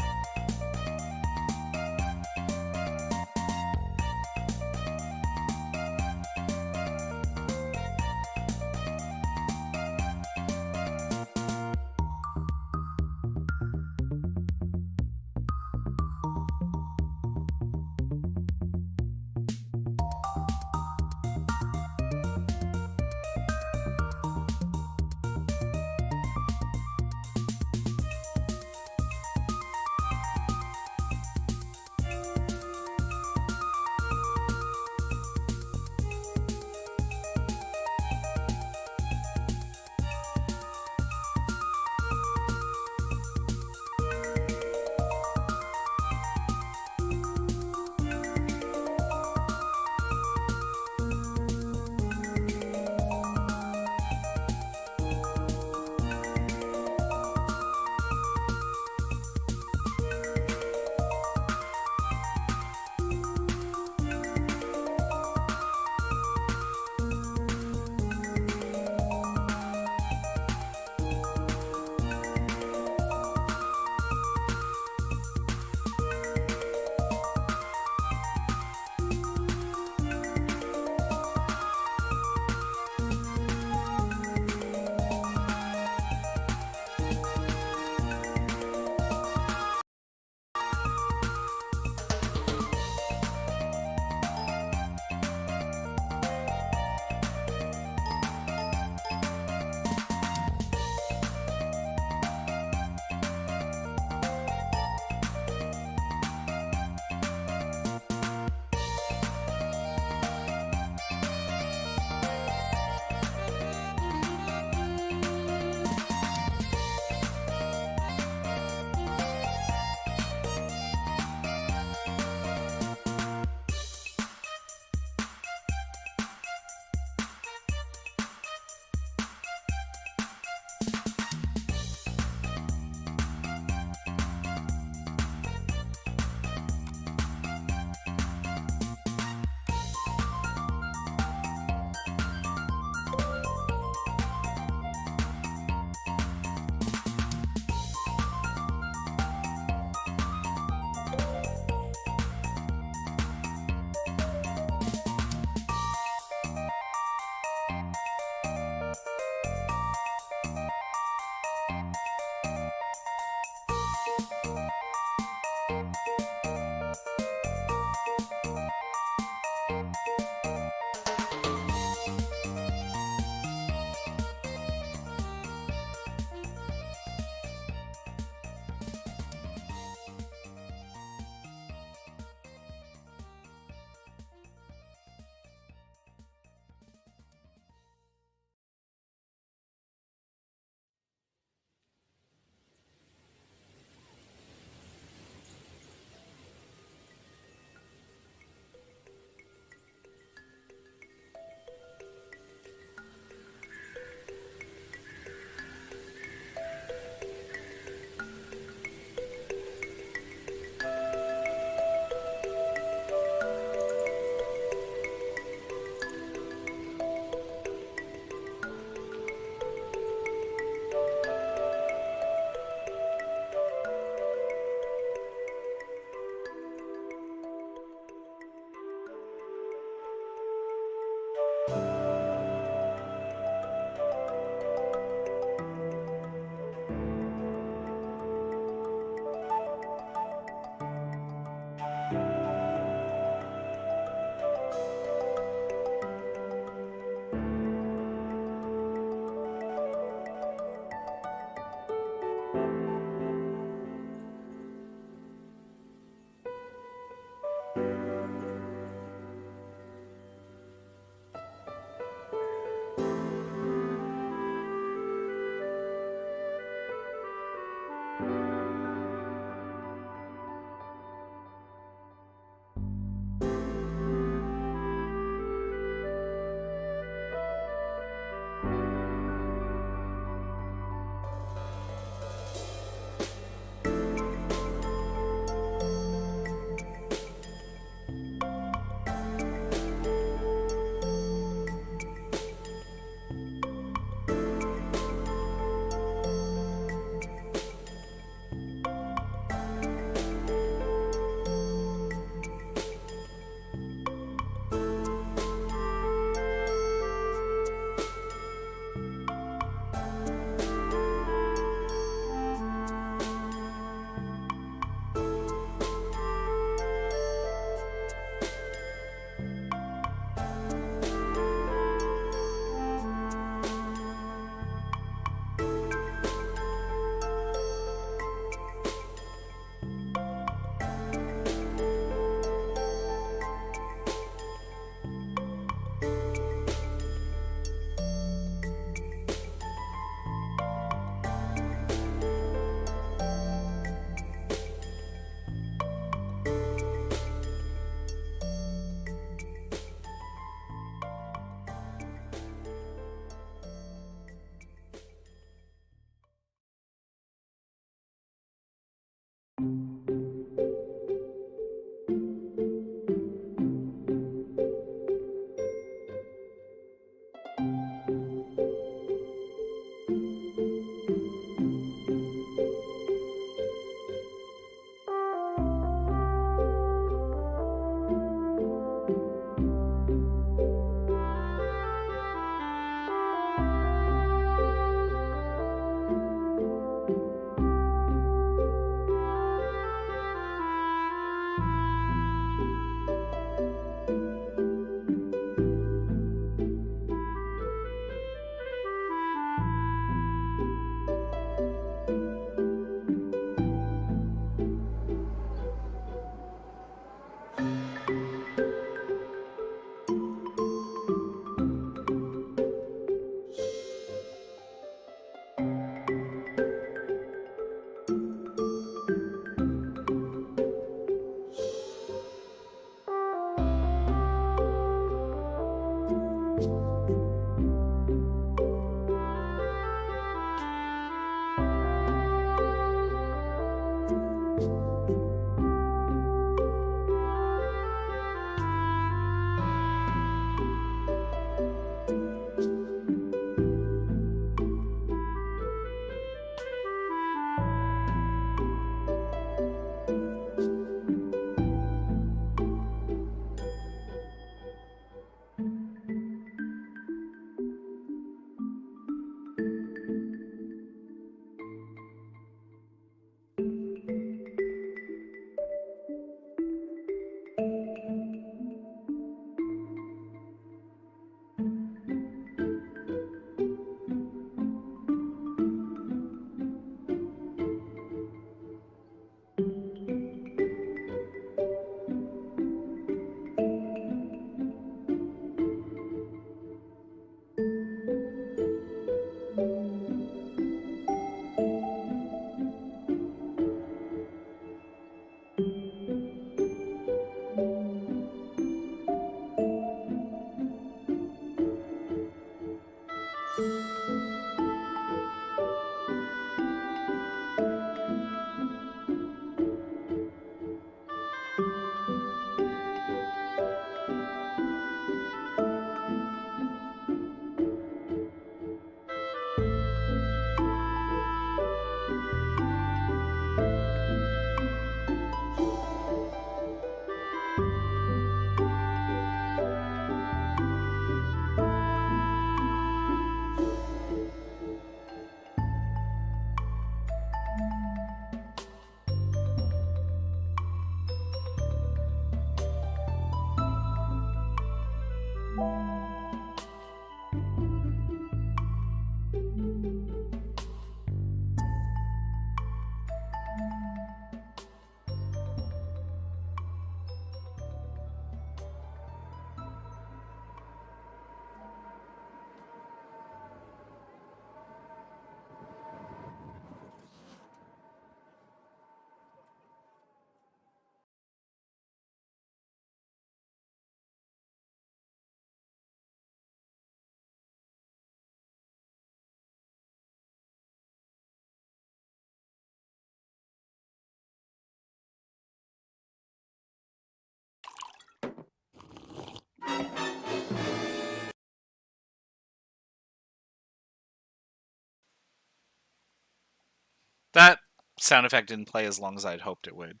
That sound effect didn't play as long as I'd hoped it would.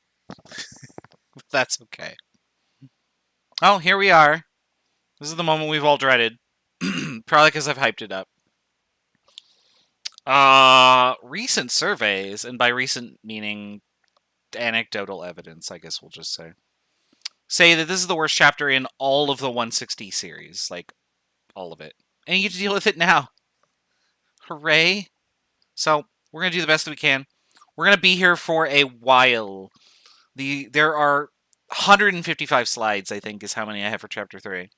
That's okay. Oh, here we are. This is the moment we've all dreaded. Probably because I've hyped it up. Recent surveys, and by recent meaning anecdotal evidence, I guess we'll just say that this is the worst chapter in all of the 160 series. Like, all of it. And you get to deal with it now. Hooray. So, we're going to do the best that we can. We're going to be here for a while. There are 155 slides, I think, is how many I have for Chapter 3.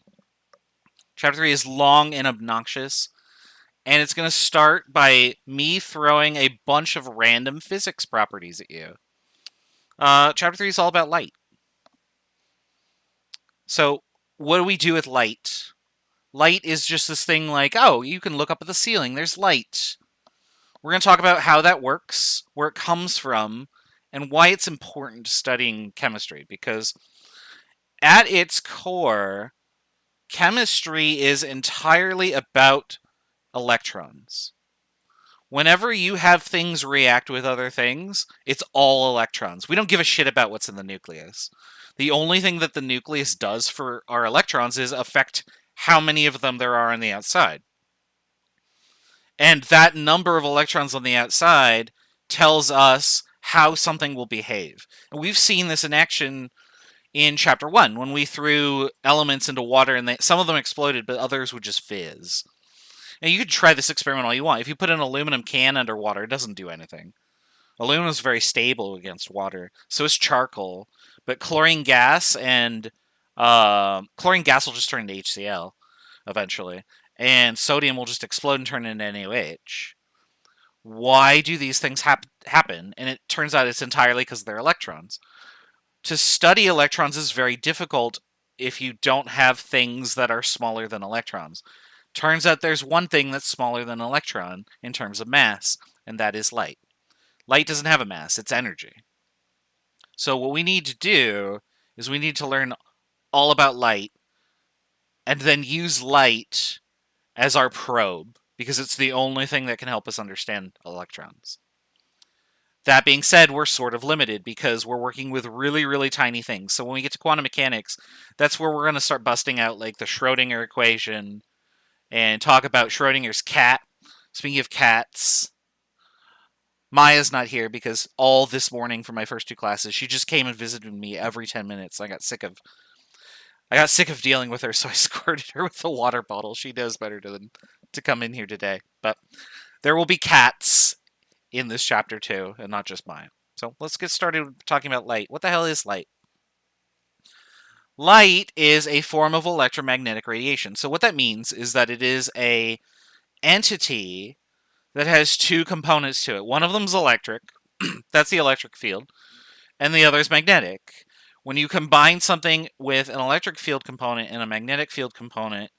Chapter 3 is long and obnoxious. And it's going to start by me throwing a bunch of random physics properties at you. Chapter 3 is all about light. So, what do we do with light? Light is just this thing like, oh, you can look up at the ceiling, there's light. We're going to talk about how that works, where it comes from, and why it's important to studying chemistry. Because at its core, chemistry is entirely about electrons. Whenever you have things react with other things, it's all electrons. We don't give a shit about what's in the nucleus. The only thing that the nucleus does for our electrons is affect how many of them there are on the outside. And that number of electrons on the outside tells us how something will behave. And we've seen this in action in Chapter 1, when we threw elements into water and some of them exploded, but others would just fizz. And you could try this experiment all you want. If you put an aluminum can underwater, it doesn't do anything. Aluminum is very stable against water. So is charcoal. But chlorine gas and... chlorine gas will just turn into HCl, eventually. And sodium will just explode and turn into NaOH. Why do these things happen? And it turns out it's entirely because they're electrons. To study electrons is very difficult if you don't have things that are smaller than electrons. Turns out there's one thing that's smaller than an electron in terms of mass, and that is light. Light doesn't have a mass, it's energy. So what we need to do is we need to learn all about light and then use light as our probe, because it's the only thing that can help us understand electrons. That being said, we're sort of limited because we're working with really, really tiny things. So when we get to quantum mechanics, that's where we're going to start busting out like the Schrodinger equation and talk about Schrodinger's cat. Speaking of cats, Maya's not here because all this morning for my first 2 classes, she just came and visited me every 10 minutes. I got sick of dealing with her, so I squirted her with a water bottle. She knows better to come in here today. But there will be cats in this chapter too, and not just Maya. So let's get started talking about light. What the hell is light? Light is a form of electromagnetic radiation. So what that means is that it is an entity that has 2 components to it. One of them is electric. That's the electric field. and the other is magnetic. When you combine something with an electric field component and a magnetic field component,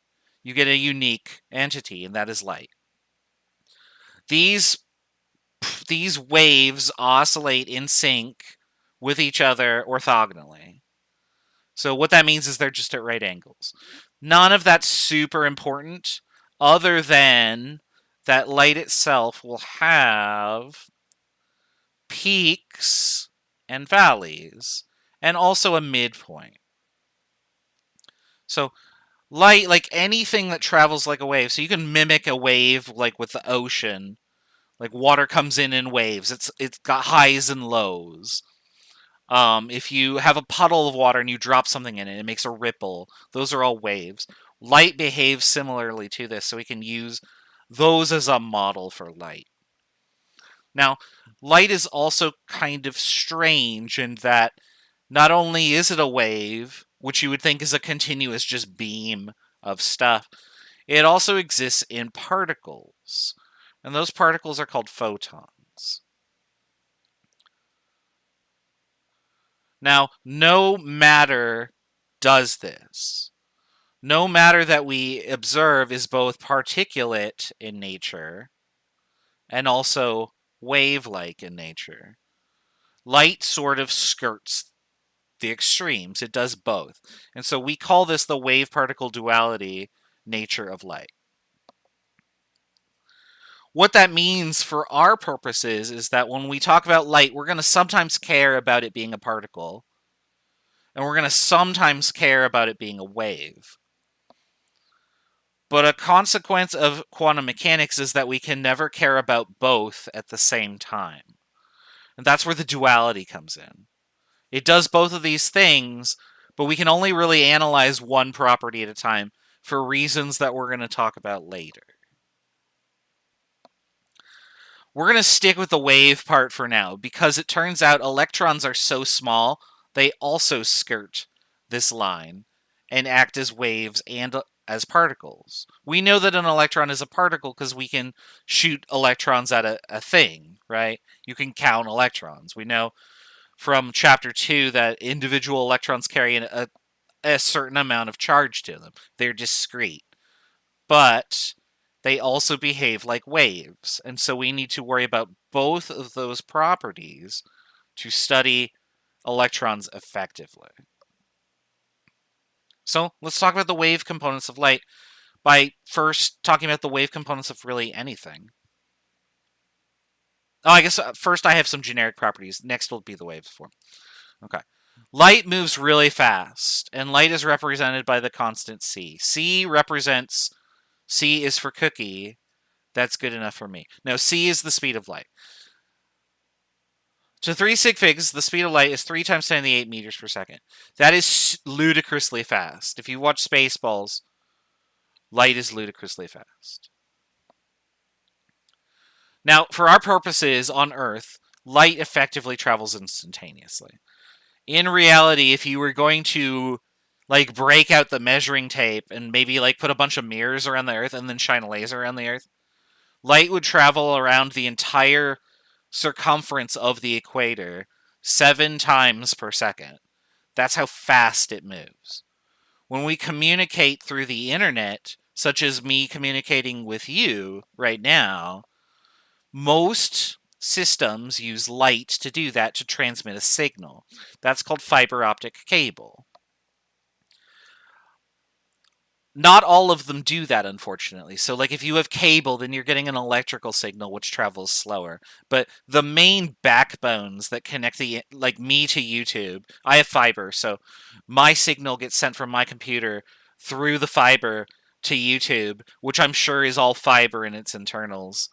you get a unique entity, and that is light. These waves oscillate in sync with each other orthogonally. So what that means is they're just at right angles. None of that's super important, other than that light itself will have peaks and valleys, and also a midpoint. So light, like anything that travels like a wave, so you can mimic a wave like with the ocean. Like water comes in waves. It's got highs and lows. If you have a puddle of water and you drop something in it, it makes a ripple. Those are all waves. Light behaves similarly to this, so we can use those as a model for light. Now, light is also kind of strange in that not only is it a wave, which you would think is a continuous just beam of stuff, it also exists in particles. And those particles are called photons. Now, no matter does this. No matter that we observe is both particulate in nature and also wave-like in nature. Light sort of skirts the extremes. It does both. And so we call this the wave-particle duality nature of light. What that means for our purposes is that when we talk about light, we're going to sometimes care about it being a particle, and we're going to sometimes care about it being a wave. But a consequence of quantum mechanics is that we can never care about both at the same time. And that's where the duality comes in. It does both of these things, but we can only really analyze one property at a time for reasons that we're going to talk about later. We're going to stick with the wave part for now, because it turns out electrons are so small, they also skirt this line and act as waves and as particles. We know that an electron is a particle because we can shoot electrons at a thing, right? You can count electrons. We know from chapter 2 that individual electrons carry a certain amount of charge to them. They're discrete. But they also behave like waves, and so we need to worry about both of those properties to study electrons effectively. So let's talk about the wave components of light by first talking about the wave components of really anything. Oh, I guess first I have some generic properties. Next will be the wave form. Okay. Light moves really fast, and light is represented by the constant c. C is for cookie. That's good enough for me. No, c is the speed of light. To 3 sig figs, the speed of light is 3 times 10 to the 8 meters per second. That is ludicrously fast. If you watch Spaceballs, light is ludicrously fast. Now, for our purposes on Earth, light effectively travels instantaneously. In reality, if you were going to like break out the measuring tape and maybe like put a bunch of mirrors around the Earth and then shine a laser around the Earth, light would travel around the entire circumference of the equator 7 times per second. That's how fast it moves. When we communicate through the internet, such as me communicating with you right now, most systems use light to do that, to transmit a signal. That's called fiber optic cable. Not all of them do that, unfortunately. So, like, if you have cable, then you're getting an electrical signal which travels slower. But the main backbones that connect like me to YouTube, I have fiber, so my signal gets sent from my computer through the fiber to YouTube, which I'm sure is all fiber in its internals.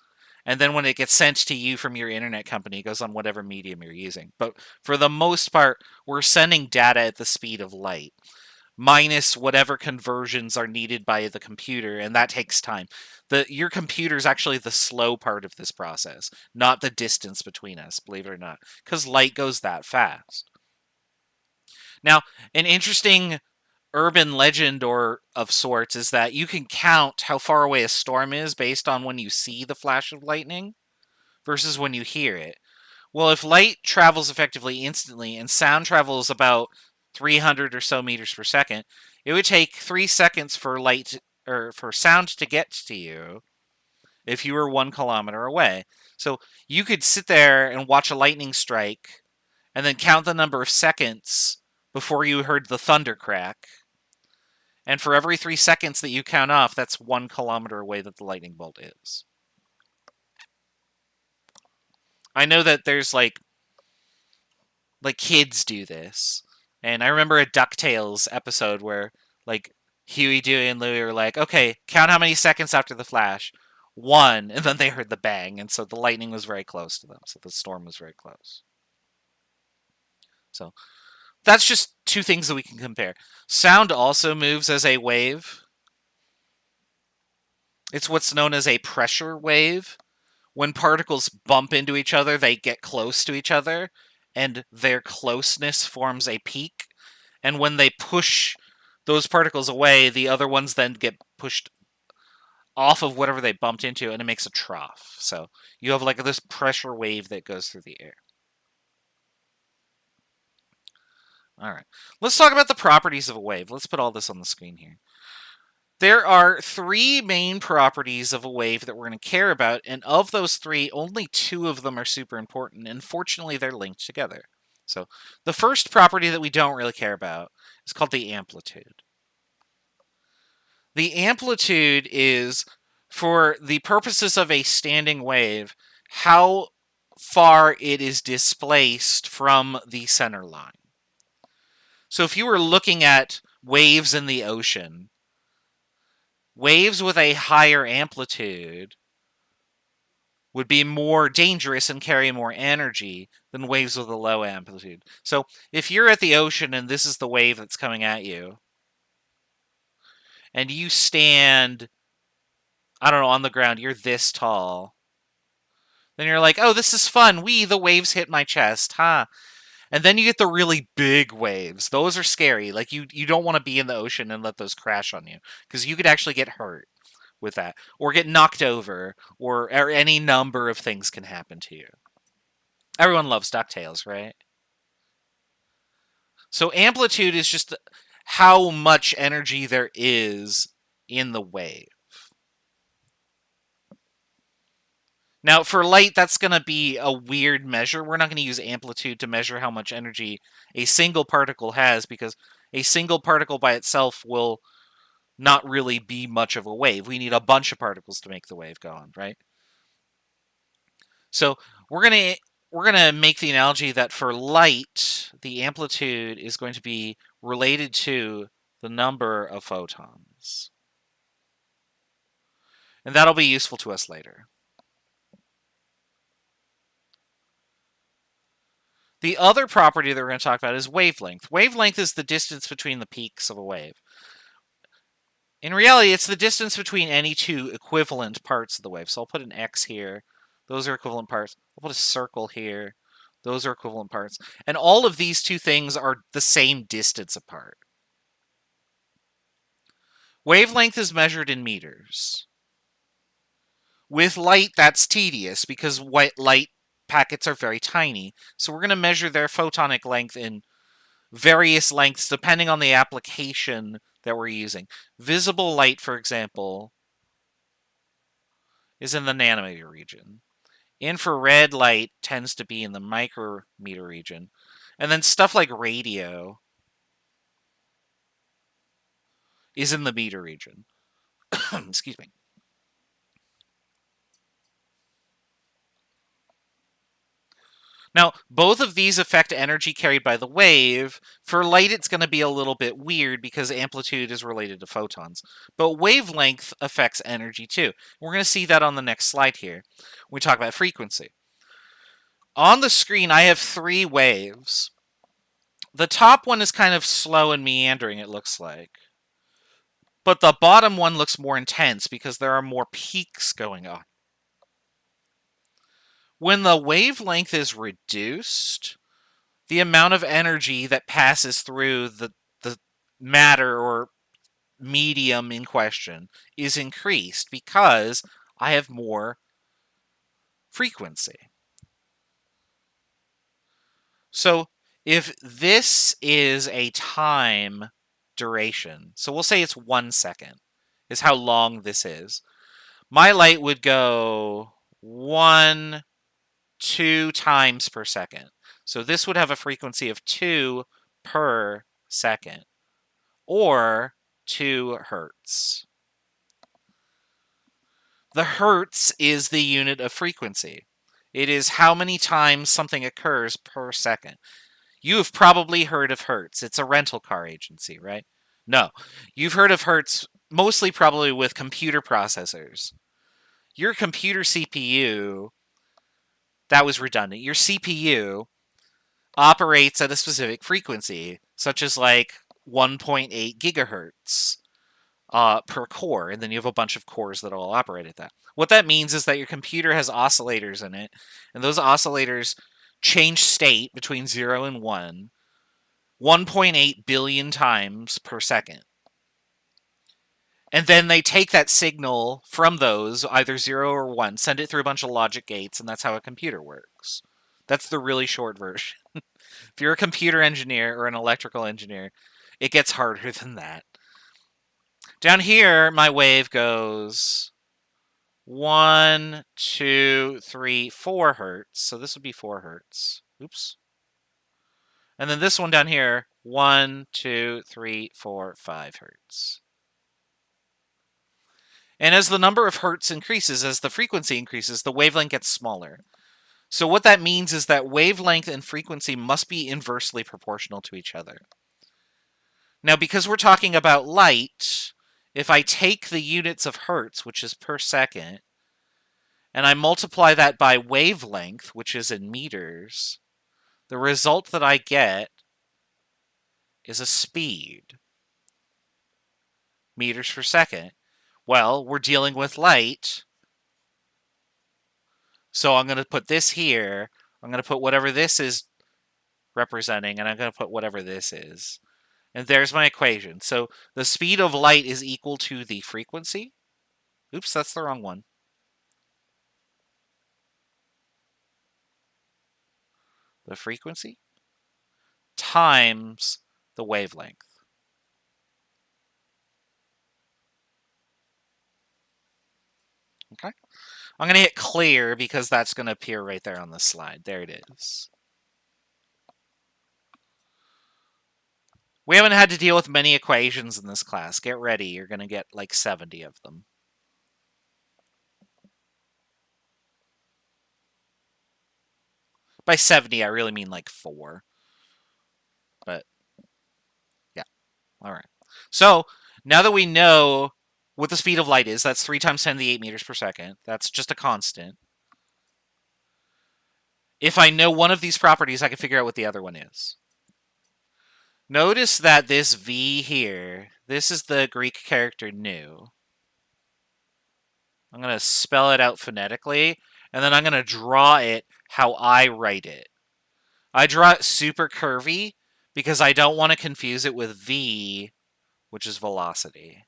And then when it gets sent to you from your internet company, it goes on whatever medium you're using. But for the most part, we're sending data at the speed of light, minus whatever conversions are needed by the computer, and that takes time. Your computer is actually the slow part of this process, not the distance between us, believe it or not, because light goes that fast. Now, an interesting urban legend or of sorts is that you can count how far away a storm is based on when you see the flash of lightning versus when you hear it. Well, if light travels effectively instantly and sound travels about 300 or so meters per second, it would take 3 seconds for for sound to get to you if you were 1 kilometer away. So you could sit there and watch a lightning strike and then count the number of seconds before you heard the thunder crack. And for every 3 seconds that you count off, that's 1 kilometer away that the lightning bolt is. I know that there's like kids do this. And I remember a DuckTales episode where like Huey, Dewey, and Louie were like, okay, count how many seconds after the flash. 1, and then they heard the bang, and so the lightning was very close to them. So the storm was very close. So that's just 2 things that we can compare. Sound also moves as a wave. It's what's known as a pressure wave. When particles bump into each other, they get close to each other, and their closeness forms a peak. And when they push those particles away, the other ones then get pushed off of whatever they bumped into, and it makes a trough. So you have like this pressure wave that goes through the air. All right. Let's talk about the properties of a wave. Let's put all this on the screen here. There are 3 main properties of a wave that we're going to care about, and of those 3, only 2 of them are super important, and fortunately they're linked together. So the first property that we don't really care about is called the amplitude. The amplitude is, for the purposes of a standing wave, how far it is displaced from the center line. So if you were looking at waves in the ocean, waves with a higher amplitude would be more dangerous and carry more energy than waves with a low amplitude. So if you're at the ocean and this is the wave that's coming at you, and you stand, I don't know, on the ground, you're this tall, then you're like, oh, this is fun. The waves hit my chest, huh? And then you get the really big waves. Those are scary. Like you don't want to be in the ocean and let those crash on you, because you could actually get hurt with that, or get knocked over, or any number of things can happen to you. Everyone loves DuckTales, right? So amplitude is just how much energy there is in the wave. Now, for light, that's going to be a weird measure. We're not going to use amplitude to measure how much energy a single particle has, because a single particle by itself will not really be much of a wave. We need a bunch of particles to make the wave go on, right? So we're gonna make the analogy that for light, the amplitude is going to be related to the number of photons. And that'll be useful to us later. The other property that we're going to talk about is wavelength. Wavelength is the distance between the peaks of a wave. In reality, it's the distance between any 2 equivalent parts of the wave. So I'll put an X here. Those are equivalent parts. I'll put a circle here. Those are equivalent parts. And all of these 2 things are the same distance apart. Wavelength is measured in meters. With light, that's tedious because light packets are very tiny. So we're going to measure their photonic length in various lengths depending on the application that we're using. Visible light, for example, is in the nanometer region. Infrared light tends to be in the micrometer region. And then stuff like radio is in the meter region. Excuse me. Now, both of these affect energy carried by the wave. For light, it's going to be a little bit weird because amplitude is related to photons. But wavelength affects energy too. We're going to see that on the next slide here when we talk about frequency. On the screen, I have 3 waves. The top one is kind of slow and meandering, it looks like. But the bottom one looks more intense because there are more peaks going on. When the wavelength is reduced, the amount of energy that passes through the matter or medium in question is increased because I have more frequency. So if this is a time duration, so we'll say it's 1 second, is how long this is. My light would go 1, 2 times per second. So this would have a frequency of 2 per second, or 2 hertz. The hertz is the unit of frequency. It is how many times something occurs per second. You have probably heard of Hertz. It's a rental car agency, right? No. You've heard of Hertz mostly probably with computer processors. Your computer CPU, that was redundant. Your CPU operates at a specific frequency, such as like 1.8 gigahertz per core, and then you have a bunch of cores that all operate at that. What that means is that your computer has oscillators in it, and those oscillators change state between 0 and 1 1.8 billion times per second. And then they take that signal from those, either 0 or 1, send it through a bunch of logic gates, and that's how a computer works. That's the really short version. If you're a computer engineer or an electrical engineer, it gets harder than that. Down here, my wave goes 1, 2, 3, 4 hertz. So this would be 4 hertz. Oops. And then this one down here, 1, 2, 3, 4, 5 hertz. And as the number of hertz increases, as the frequency increases, the wavelength gets smaller. So what that means is that wavelength and frequency must be inversely proportional to each other. Now, because we're talking about light, if I take the units of hertz, which is per second, and I multiply that by wavelength, which is in meters, the result that I get is a speed. Meters per second. Well, we're dealing with light, so I'm going to put this here. I'm going to put whatever this is representing, and I'm going to put whatever this is. And there's my equation. So the speed of light is equal to the frequency. Oops, that's the wrong one. The frequency times the wavelength. Okay. I'm going to hit clear because that's going to appear right there on the slide. There it is. We haven't had to deal with many equations in this class. Get ready. You're going to get like 70 of them. By 70, I really mean like 4. But, yeah. All right. So, now that we know what the speed of light is, that's 3 times 10 to the 8 meters per second. That's just a constant. If I know one of these properties, I can figure out what the other one is. Notice that this V here, this is the Greek character nu. I'm going to spell it out phonetically, and then I'm going to draw it how I write it. I draw it super curvy because I don't want to confuse it with V, which is velocity.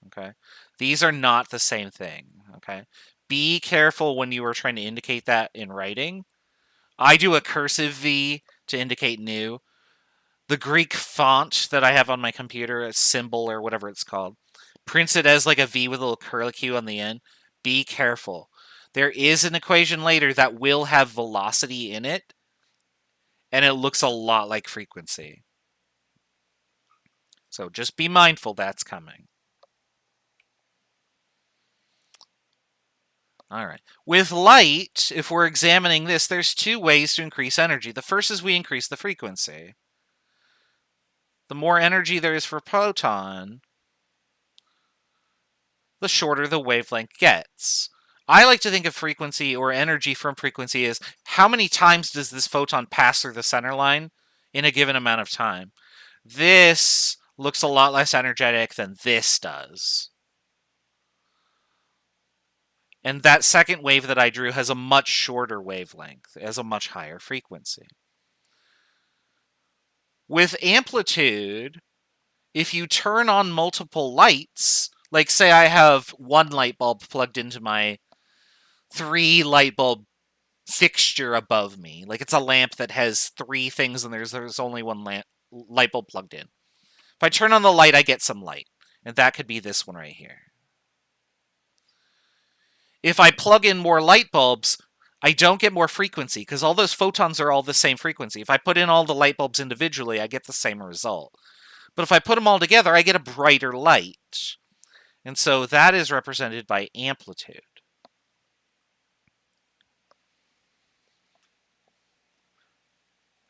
Okay? These are not the same thing. Okay? Be careful when you are trying to indicate that in writing. I do a cursive V to indicate nu. The Greek font that I have on my computer, a symbol or whatever it's called, prints it as like a V with a little curlicue on the end. Be careful. There is an equation later that will have velocity in it, and it looks a lot like frequency. So just be mindful that's coming. All right. With light, if we're examining this, there's 2 ways to increase energy. The first is we increase the frequency. The more energy there is for a photon, the shorter the wavelength gets. I like to think of frequency or energy from frequency as how many times does this photon pass through the center line in a given amount of time. This looks a lot less energetic than this does. And that second wave that I drew has a much shorter wavelength, has a much higher frequency. With amplitude, if you turn on multiple lights, like say I have 1 light bulb plugged into my 3 light bulb fixture above me. Like it's a lamp that has 3 things and there's only one light bulb plugged in. If I turn on the light, I get some light. And that could be this one right here. If I plug in more light bulbs, I don't get more frequency because all those photons are all the same frequency. If I put in all the light bulbs individually, I get the same result. But if I put them all together, I get a brighter light. And so that is represented by amplitude.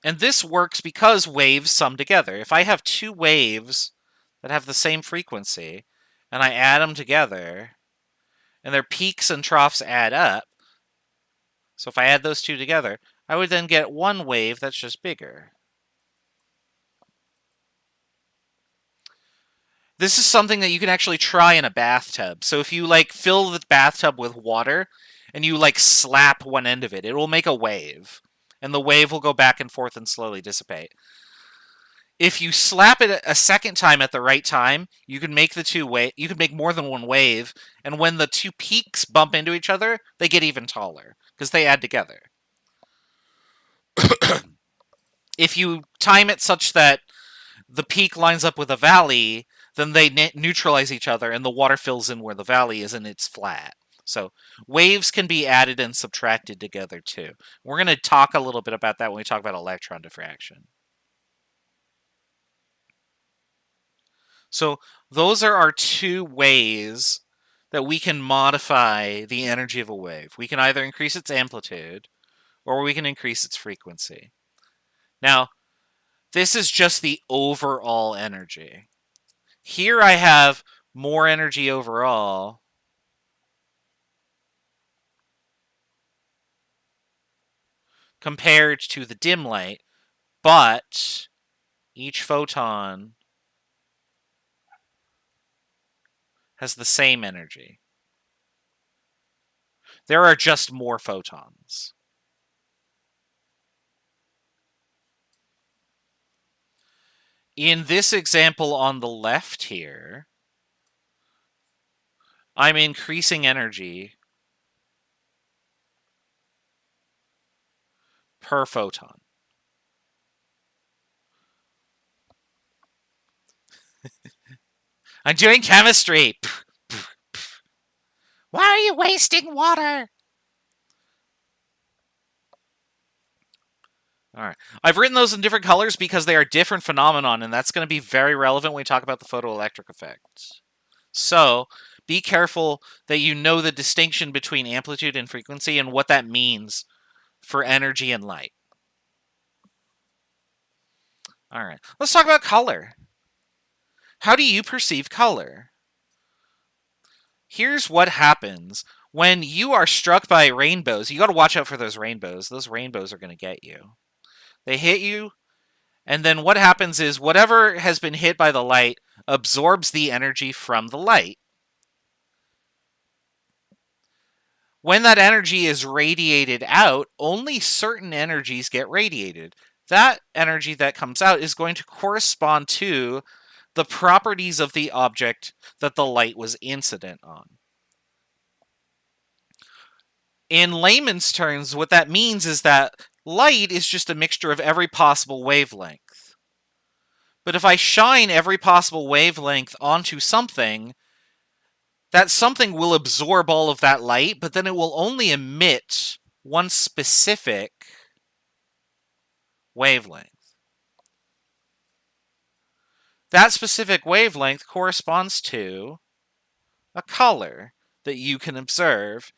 And this works because waves sum together. If I have 2 waves that have the same frequency, and I add them together, and their peaks and troughs add up, so if I add those 2 together, I would then get one wave that's just bigger. This is something that you can actually try in a bathtub. So if you like fill the bathtub with water and you like slap one end of it, it will make a wave. And the wave will go back and forth and slowly dissipate. If you slap it a second time at the right time, you can make you can make more than one wave, and when the 2 peaks bump into each other, they get even taller because they add together. If you time it such that the peak lines up with a valley, then they neutralize each other and the water fills in where the valley is and it's flat. So waves can be added and subtracted together too. We're going to talk a little bit about that when we talk about electron diffraction. So those are our 2 ways that we can modify the energy of a wave. We can either increase its amplitude or we can increase its frequency. Now, this is just the overall energy. Here I have more energy overall compared to the dim light, but each photon has the same energy. There are just more photons. In this example on the left here, I'm increasing energy per photon. I'm doing chemistry. Why are you wasting water? All right. I've written those in different colors because they are different phenomenon, and that's going to be very relevant when we talk about the photoelectric effect. So be careful that you know the distinction between amplitude and frequency and what that means for energy and light. All right. Let's talk about color. How do you perceive color? Here's what happens when you are struck by rainbows. You got to watch out for those rainbows. Those rainbows are going to get you. They hit you, and then what happens is whatever has been hit by the light absorbs the energy from the light. When that energy is radiated out, only certain energies get radiated. That energy that comes out is going to correspond to the properties of the object that the light was incident on. In layman's terms, what that means is that light is just a mixture of every possible wavelength. But if I shine every possible wavelength onto something, that something will absorb all of that light, but then it will only emit one specific wavelength. That specific wavelength corresponds to a color that you can observe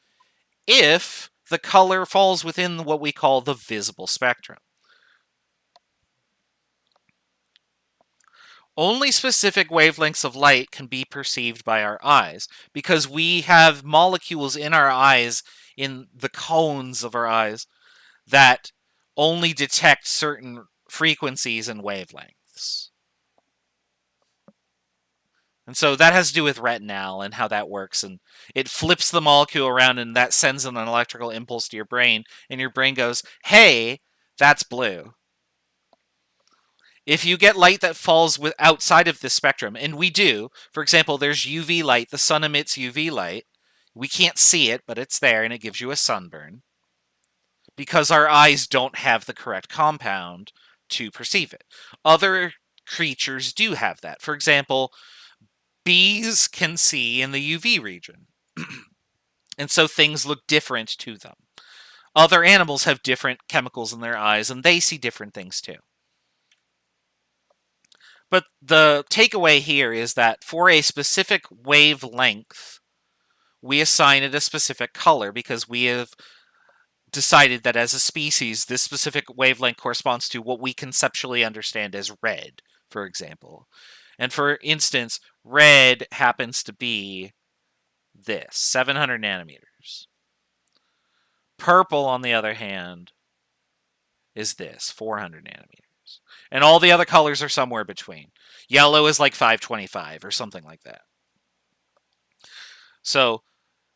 if the color falls within what we call the visible spectrum. Only specific wavelengths of light can be perceived by our eyes because we have molecules in our eyes, in the cones of our eyes, that only detect certain frequencies and wavelengths. And so that has to do with retinal and how that works. And it flips the molecule around and that sends an electrical impulse to your brain. And your brain goes, hey, that's blue. If you get light that falls outside of this spectrum, and we do, for example, there's UV light. The sun emits UV light. We can't see it, but it's there and it gives you a sunburn. because our eyes don't have the correct compound to perceive it. Other creatures do have that. For example, bees can see in the UV region, and so things look different to them. Other animals have different chemicals in their eyes, and they see different things too. But the takeaway here is that for a specific wavelength, we assign it a specific color because we have decided that as a species, this specific wavelength corresponds to what we conceptually understand as red, for example. And for instance, red happens to be this, 700 nanometers. Purple, on the other hand, is this, 400 nanometers. And all the other colors are somewhere between. Yellow is like 525 or something like that. So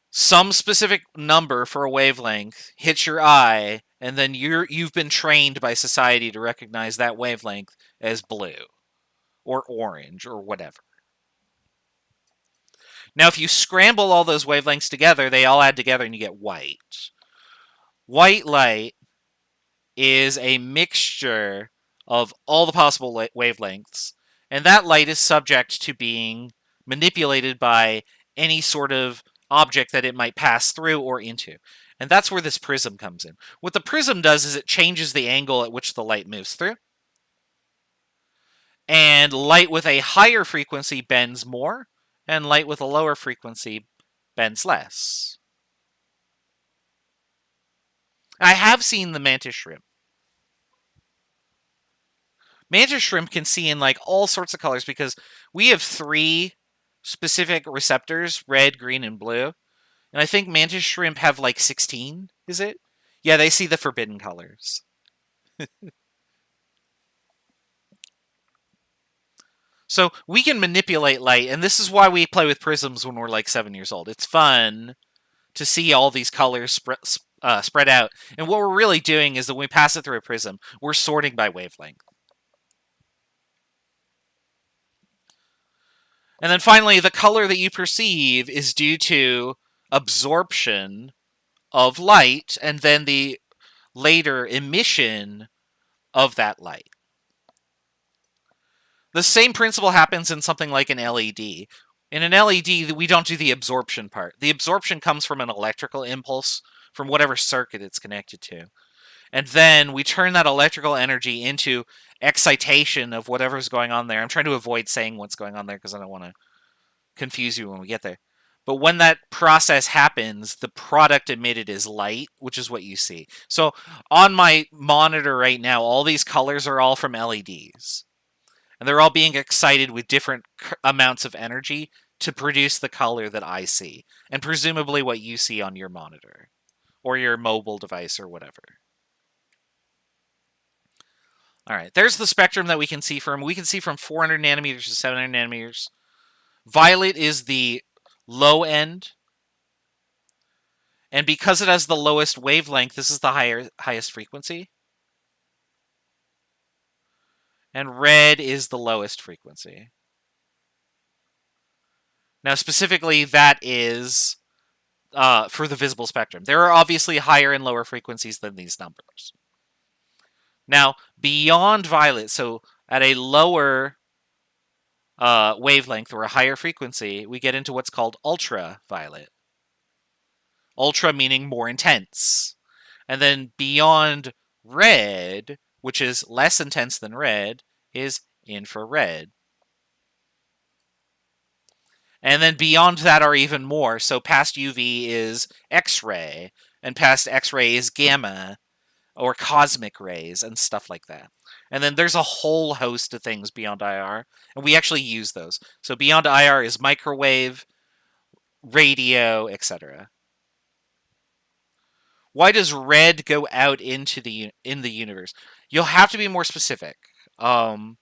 some specific number for a wavelength hits your eye, and then you've been trained by society to recognize that wavelength as blue or orange or whatever. Now, if you scramble all those wavelengths together, they all add together and you get white. White light is a mixture of all the possible wavelengths, and that light is subject to being manipulated by any sort of object that it might pass through or into. And that's where this prism comes in. What the prism does is it changes the angle at which the light moves through. And light with a higher frequency bends more, and light with a lower frequency bends less. I have seen the mantis shrimp. Mantis shrimp can see in like all sorts of colors because we have 3 specific receptors, red, green, and blue. And I think mantis shrimp have like 16, is it? Yeah, they see the forbidden colors. So we can manipulate light, and this is why we play with prisms when we're like 7 years old. It's fun to see all these colors spread out. And what we're really doing is that when we pass it through a prism, we're sorting by wavelength. And then finally, the color that you perceive is due to absorption of light and then the later emission of that light. The same principle happens in something like an LED. In an LED, we don't do the absorption part. The absorption comes from an electrical impulse from whatever circuit it's connected to. And then we turn that electrical energy into excitation of whatever's going on there. I'm trying to avoid saying what's going on there because I don't want to confuse you when we get there. But when that process happens, the product emitted is light, which is what you see. So on my monitor right now, all these colors are all from LEDs. And they're all being excited with different amounts of energy to produce the color that I see. And presumably what you see on your monitor. Or your mobile device or whatever. Alright, there's the spectrum that we can see from. We can see from 400 nanometers to 700 nanometers. Violet is the low end. And because it has the lowest wavelength, this is the highest frequency. And red is the lowest frequency. Now, specifically, that is for the visible spectrum. There are obviously higher and lower frequencies than these numbers. Now, beyond violet, so at a lower wavelength or a higher frequency, we get into what's called ultraviolet. Ultra meaning more intense. And then beyond red, which is less intense than red, is infrared. And then beyond that are even more. So past UV is X-ray, and past X-ray is gamma, or cosmic rays, and stuff like that. And then there's a whole host of things beyond IR, and we actually use those. So beyond IR is microwave, radio, etc. Why does red go out into the universe? You'll have to be more specific. I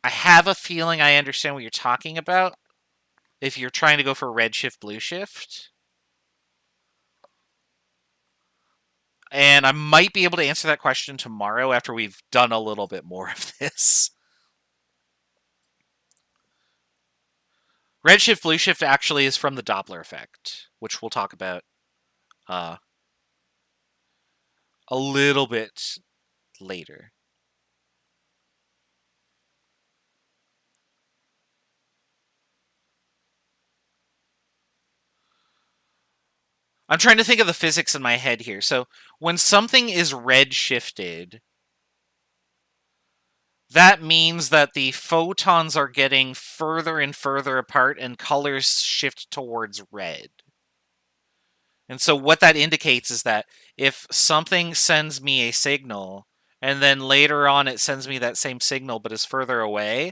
have a feeling I understand what you're talking about. If you're trying to go for red shift, blue shift. And I might be able to answer that question tomorrow after we've done a little bit more of this. Red shift, blue shift actually is from the Doppler effect, which we'll talk about a little bit later. I'm trying to think of the physics in my head here. So when something is redshifted, that means that the photons are getting further and further apart and colors shift towards red. And so what that indicates is that if something sends me a signal and then later on it sends me that same signal but is further away,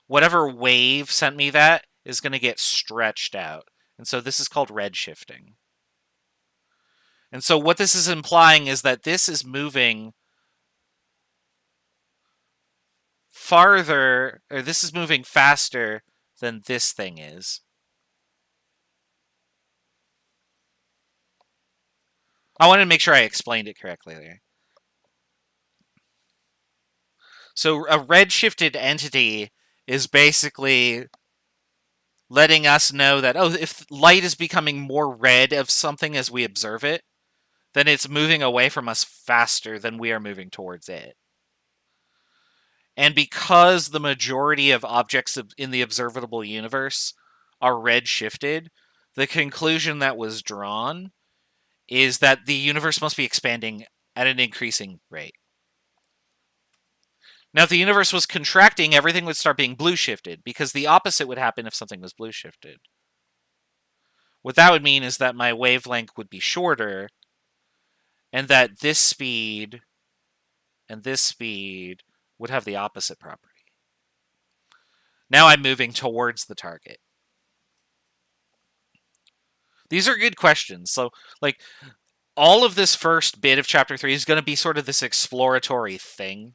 whatever wave sent me that is going to get stretched out. And so this is called redshifting. And so what this is implying is that this is moving farther, or this is moving faster than this thing is. I wanted to make sure I explained it correctly there. So a redshifted entity is basically letting us know that, oh, if light is becoming more red of something as we observe it, then it's moving away from us faster than we are moving towards it. And because the majority of objects in the observable universe are redshifted, the conclusion that was drawn is that the universe must be expanding at an increasing rate. Now, if the universe was contracting, everything would start being blue shifted, because the opposite would happen if something was blue shifted. What that would mean is that my wavelength would be shorter, and that this speed and this speed would have the opposite property. Now I'm moving towards the target. These are good questions. So, like, all of this first bit of chapter 3 is going to be sort of this exploratory thing.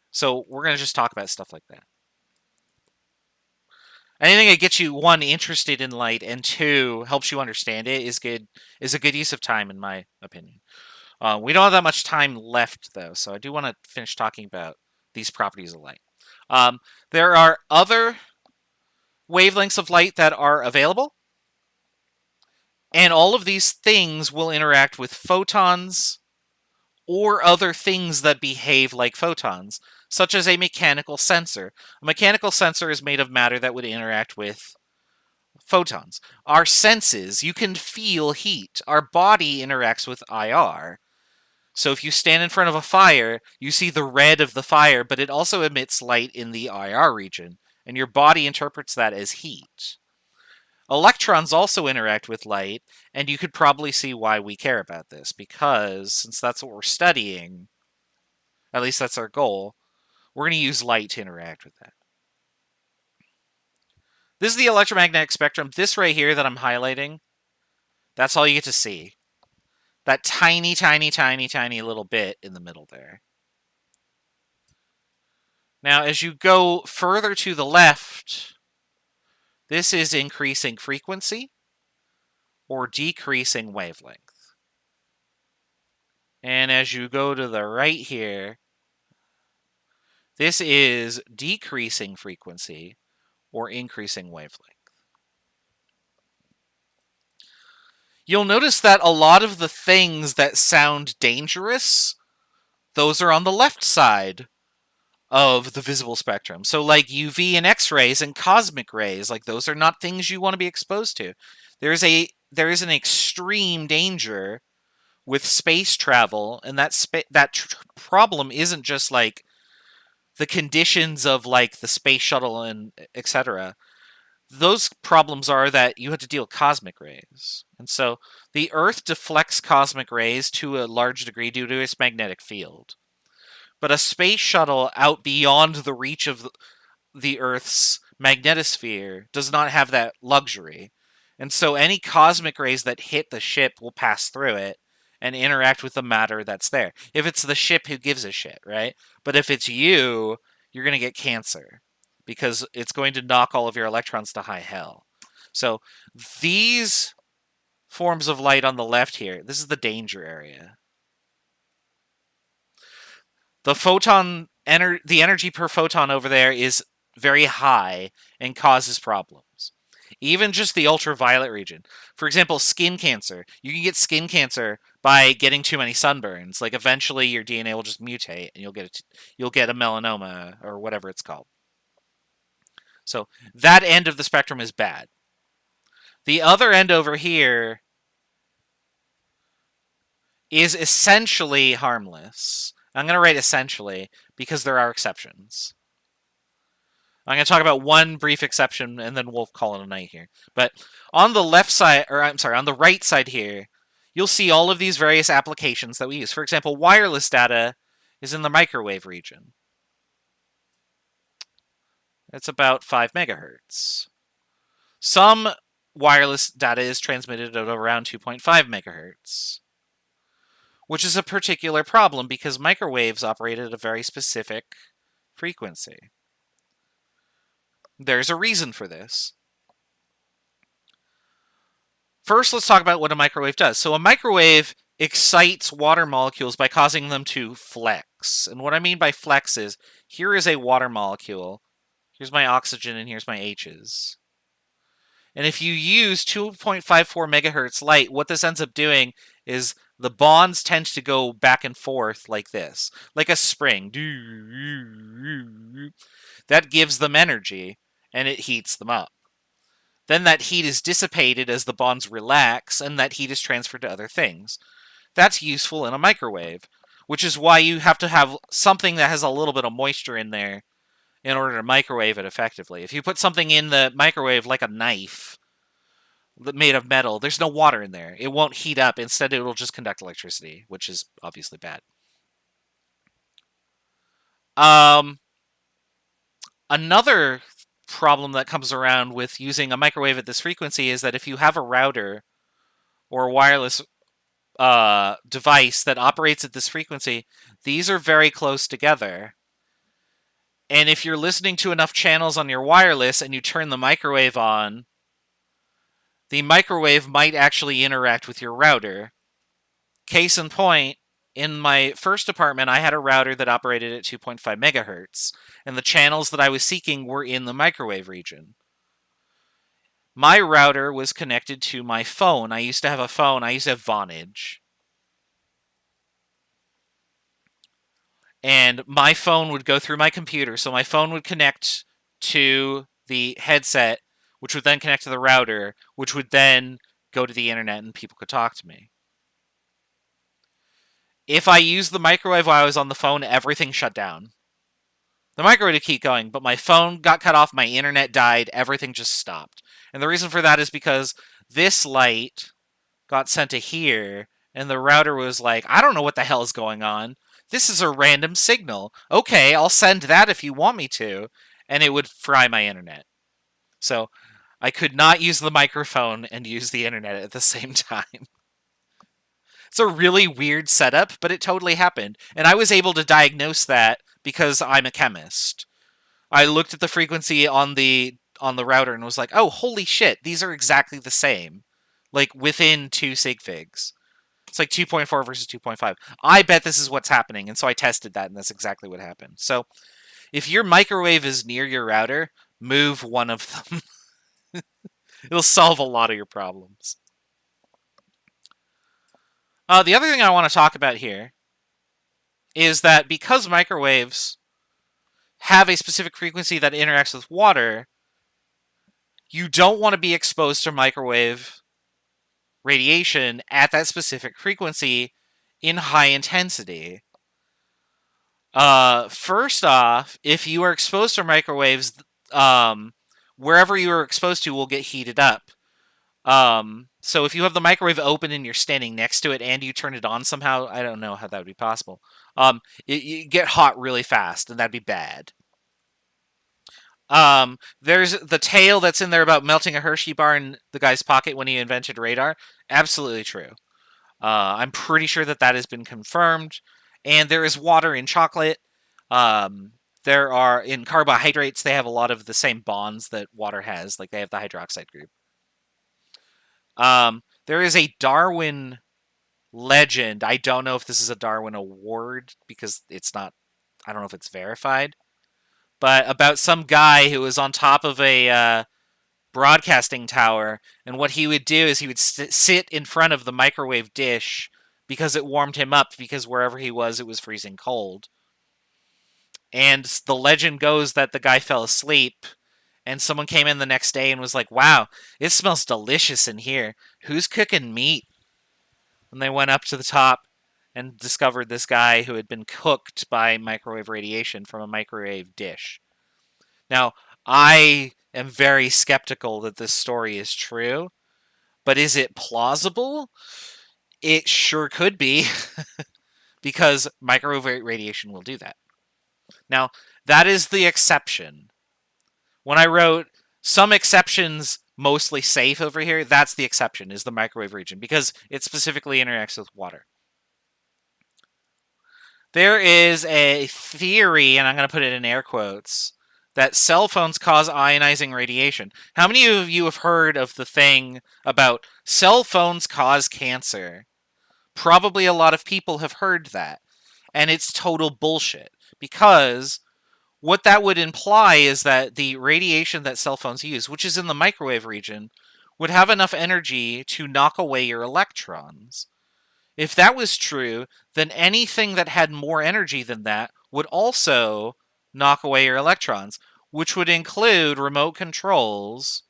So we're going to just talk about stuff like that. Anything that gets you, one, interested in light, and two, helps you understand it is a good use of time, in my opinion. We don't have that much time left, though, so I do want to finish talking about these properties of light. There are other wavelengths of light that are available, and all of these things will interact with photons or other things that behave like photons, such as a mechanical sensor. A mechanical sensor is made of matter that would interact with photons. Our senses, you can feel heat. Our body interacts with IR. So if you stand in front of a fire, you see the red of the fire, but it also emits light in the IR region, and your body interprets that as heat. Electrons also interact with light, and you could probably see why we care about this, because since that's what we're studying, at least that's our goal, we're going to use light to interact with that. This is the electromagnetic spectrum. This right here that I'm highlighting, that's all you get to see. That tiny, tiny, tiny, tiny little bit in the middle there. Now, as you go further to the left, this is increasing frequency or decreasing wavelength. And as you go to the right here, this is decreasing frequency or increasing wavelength. You'll notice that a lot of the things that sound dangerous, those are on the left side of the visible spectrum. So like UV and X-rays and cosmic rays, like those are not things you want to be exposed to. There is an extreme danger with space travel, and that problem isn't just like the conditions of like the space shuttle and etc. Those problems are that you have to deal with cosmic rays. And so the Earth deflects cosmic rays to a large degree due to its magnetic field. But a space shuttle out beyond the reach of the Earth's magnetosphere does not have that luxury. And so any cosmic rays that hit the ship will pass through it and interact with the matter that's there. If it's the ship, who gives a shit, right? But if it's you, you're going to get cancer, because it's going to knock all of your electrons to high hell. So these forms of light on the left here, this is the danger area. The energy per photon over there is very high and causes problems. even just the ultraviolet region. For example, skin cancer. You can get skin cancer by getting too many sunburns. Like eventually your DNA will just mutate and you'll get a melanoma or whatever it's called. So that end of the spectrum is bad. The other end over here is essentially harmless. I'm going to write essentially because there are exceptions. I'm going to talk about one brief exception and then we'll call it a night here. But on the left side, or I'm sorry, on the right side here, you'll see all of these various applications that we use. For example, wireless data is in the microwave region. It's about 5 megahertz. Some wireless data is transmitted at around 2.5 megahertz, which is a particular problem because microwaves operate at a very specific frequency. There's a reason for this. First, let's talk about what a microwave does. So a microwave excites water molecules by causing them to flex. And what I mean by flex is, here is a water molecule. Here's my oxygen and here's my H's. And if you use 2.54 megahertz light, what this ends up doing is the bonds tend to go back and forth like this, like a spring. That gives them energy, and it heats them up. Then that heat is dissipated as the bonds relax, and that heat is transferred to other things. That's useful in a microwave, which is why you have to have something that has a little bit of moisture in there in order to microwave it effectively. If you put something in the microwave like a knife made of metal, there's no water in there. It won't heat up. Instead, it will just conduct electricity, which is obviously bad. Another problem that comes around with using a microwave at this frequency is that if you have a router or a wireless device that operates at this frequency, these are very close together. And if you're listening to enough channels on your wireless and you turn the microwave on, the microwave might actually interact with your router. Case in point, in my first apartment, I had a router that operated at 2.5 megahertz, and the channels that I was seeking were in the microwave region. My router was connected to my phone. I used to have a phone. I used to have Vonage. And my phone would go through my computer, so my phone would connect to the headset, which would then connect to the router, which would then go to the internet and people could talk to me. If I used the microwave while I was on the phone, everything shut down. The microwave would keep going, but my phone got cut off, my internet died, everything just stopped. And the reason for that is because this light got sent to here, and the router was like, I don't know what the hell is going on. This is a random signal. Okay, I'll send that if you want me to. And it would fry my internet. So I could not use the microphone and use the internet at the same time. It's a really weird setup, but it totally happened. And I was able to diagnose that because I'm a chemist. I looked at the frequency on the router and was like, oh, holy shit, these are exactly the same. Like within 2 sig figs. It's like 2.4 versus 2.5. I bet this is what's happening, and so I tested that, and that's exactly what happened. So if your microwave is near your router, move one of them. It'll solve a lot of your problems. The other thing I want to talk about here is that because microwaves have a specific frequency that interacts with water, you don't want to be exposed to microwave radiation at that specific frequency in high intensity. First off, if you are exposed to microwaves, wherever you are exposed to will get heated up. So if you have the microwave open and you're standing next to it and you turn it on somehow, I don't know how that would be possible. You get hot really fast, and that'd be bad. There's the tale that's in there about melting a Hershey bar in the guy's pocket when he invented radar. Absolutely true. I'm pretty sure that has been confirmed. And there is water in chocolate. There are, in carbohydrates, they have a lot of the same bonds that water has. Like, they have the hydroxide group. There is a Darwin legend. I don't know if this is a Darwin award, because it's not, I don't know if it's verified. But about some guy who was on top of a broadcasting tower, and what he would do is he would sit in front of the microwave dish because it warmed him up, because wherever he was, it was freezing cold. And the legend goes that the guy fell asleep, and someone came in the next day and was like, wow, it smells delicious in here. Who's cooking meat? And they went up to the top and discovered this guy who had been cooked by microwave radiation from a microwave dish. Now, I am very skeptical that this story is true, but is it plausible? It sure could be, because microwave radiation will do that. Now, that is the exception. When I wrote some exceptions mostly safe over here, that's the exception, is the microwave region, because it specifically interacts with water. There is a theory, and I'm going to put it in air quotes, that cell phones cause ionizing radiation. How many of you have heard of the thing about cell phones cause cancer? Probably a lot of people have heard that. And it's total bullshit. Because what that would imply is that the radiation that cell phones use, which is in the microwave region, would have enough energy to knock away your electrons. If that was true, then anything that had more energy than that would also knock away your electrons, which would include remote controls,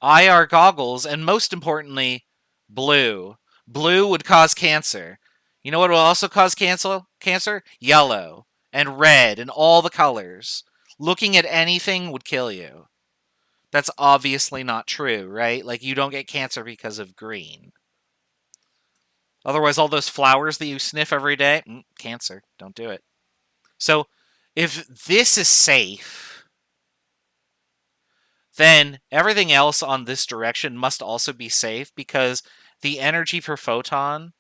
IR goggles, and most importantly, blue. Blue would cause cancer. You know what will also cause cancer? Yellow and red and all the colors. Looking at anything would kill you. That's obviously not true, right? Like, you don't get cancer because of green. Otherwise, all those flowers that you sniff every day, cancer. Don't do it. So, if this is safe, then everything else on this direction must also be safe, because the energy per photon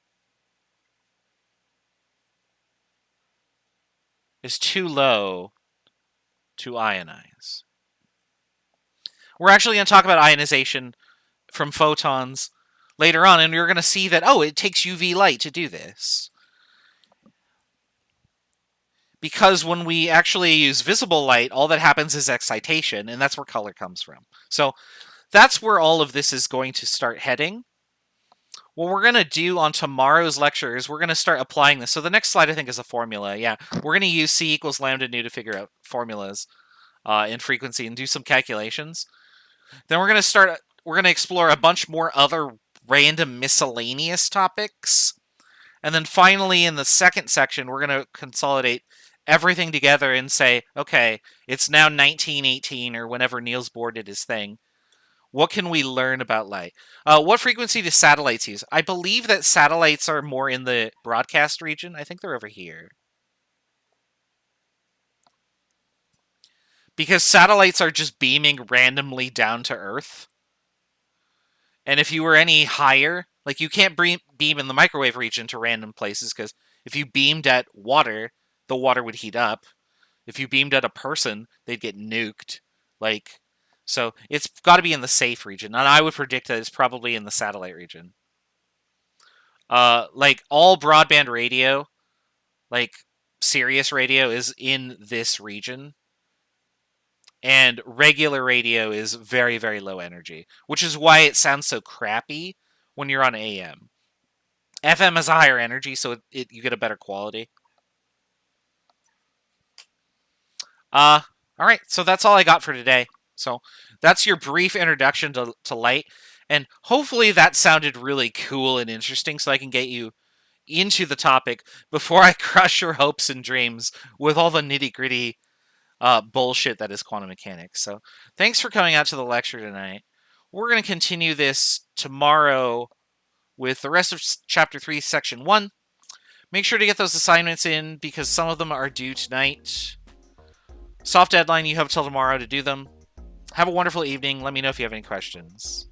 is too low to ionize. We're actually going to talk about ionization from photons later on, and you're going to see that, oh, it takes UV light to do this. Because when we actually use visible light, all that happens is excitation, and that's where color comes from. So that's where all of this is going to start heading. What we're going to do on tomorrow's lecture is we're going to start applying this. So the next slide, I think, is a formula. Yeah, we're going to use C equals lambda nu to figure out formulas in frequency and do some calculations. Then we're going to explore a bunch more other random miscellaneous topics. And then finally, in the second section, we're going to consolidate everything together and say, okay, it's now 1918 or whenever Niels Bohr did his thing. What can we learn about light? What frequency do satellites use? I believe that satellites are more in the broadcast region. I think they're over here. Because satellites are just beaming randomly down to Earth. And if you were any higher, like, you can't beam in the microwave region to random places, because if you beamed at water, the water would heat up. If you beamed at a person, they'd get nuked. Like, so it's got to be in the safe region, and I would predict that it's probably in the satellite region. Like, all broadband radio, like Sirius radio, is in this region. And regular radio is very, very low energy, which is why it sounds so crappy when you're on AM. FM has a higher energy, so you get a better quality. All right, so that's all I got for today. So that's your brief introduction to light, and hopefully that sounded really cool and interesting, so I can get you into the topic before I crush your hopes and dreams with all the nitty-gritty bullshit that is quantum mechanics. So thanks for coming out to the lecture tonight. We're going to continue this tomorrow with the rest of Chapter 3, Section 1. Make sure to get those assignments in, because some of them are due tonight. Soft deadline, you have till tomorrow to do them. Have a wonderful evening. Let me know if you have any questions.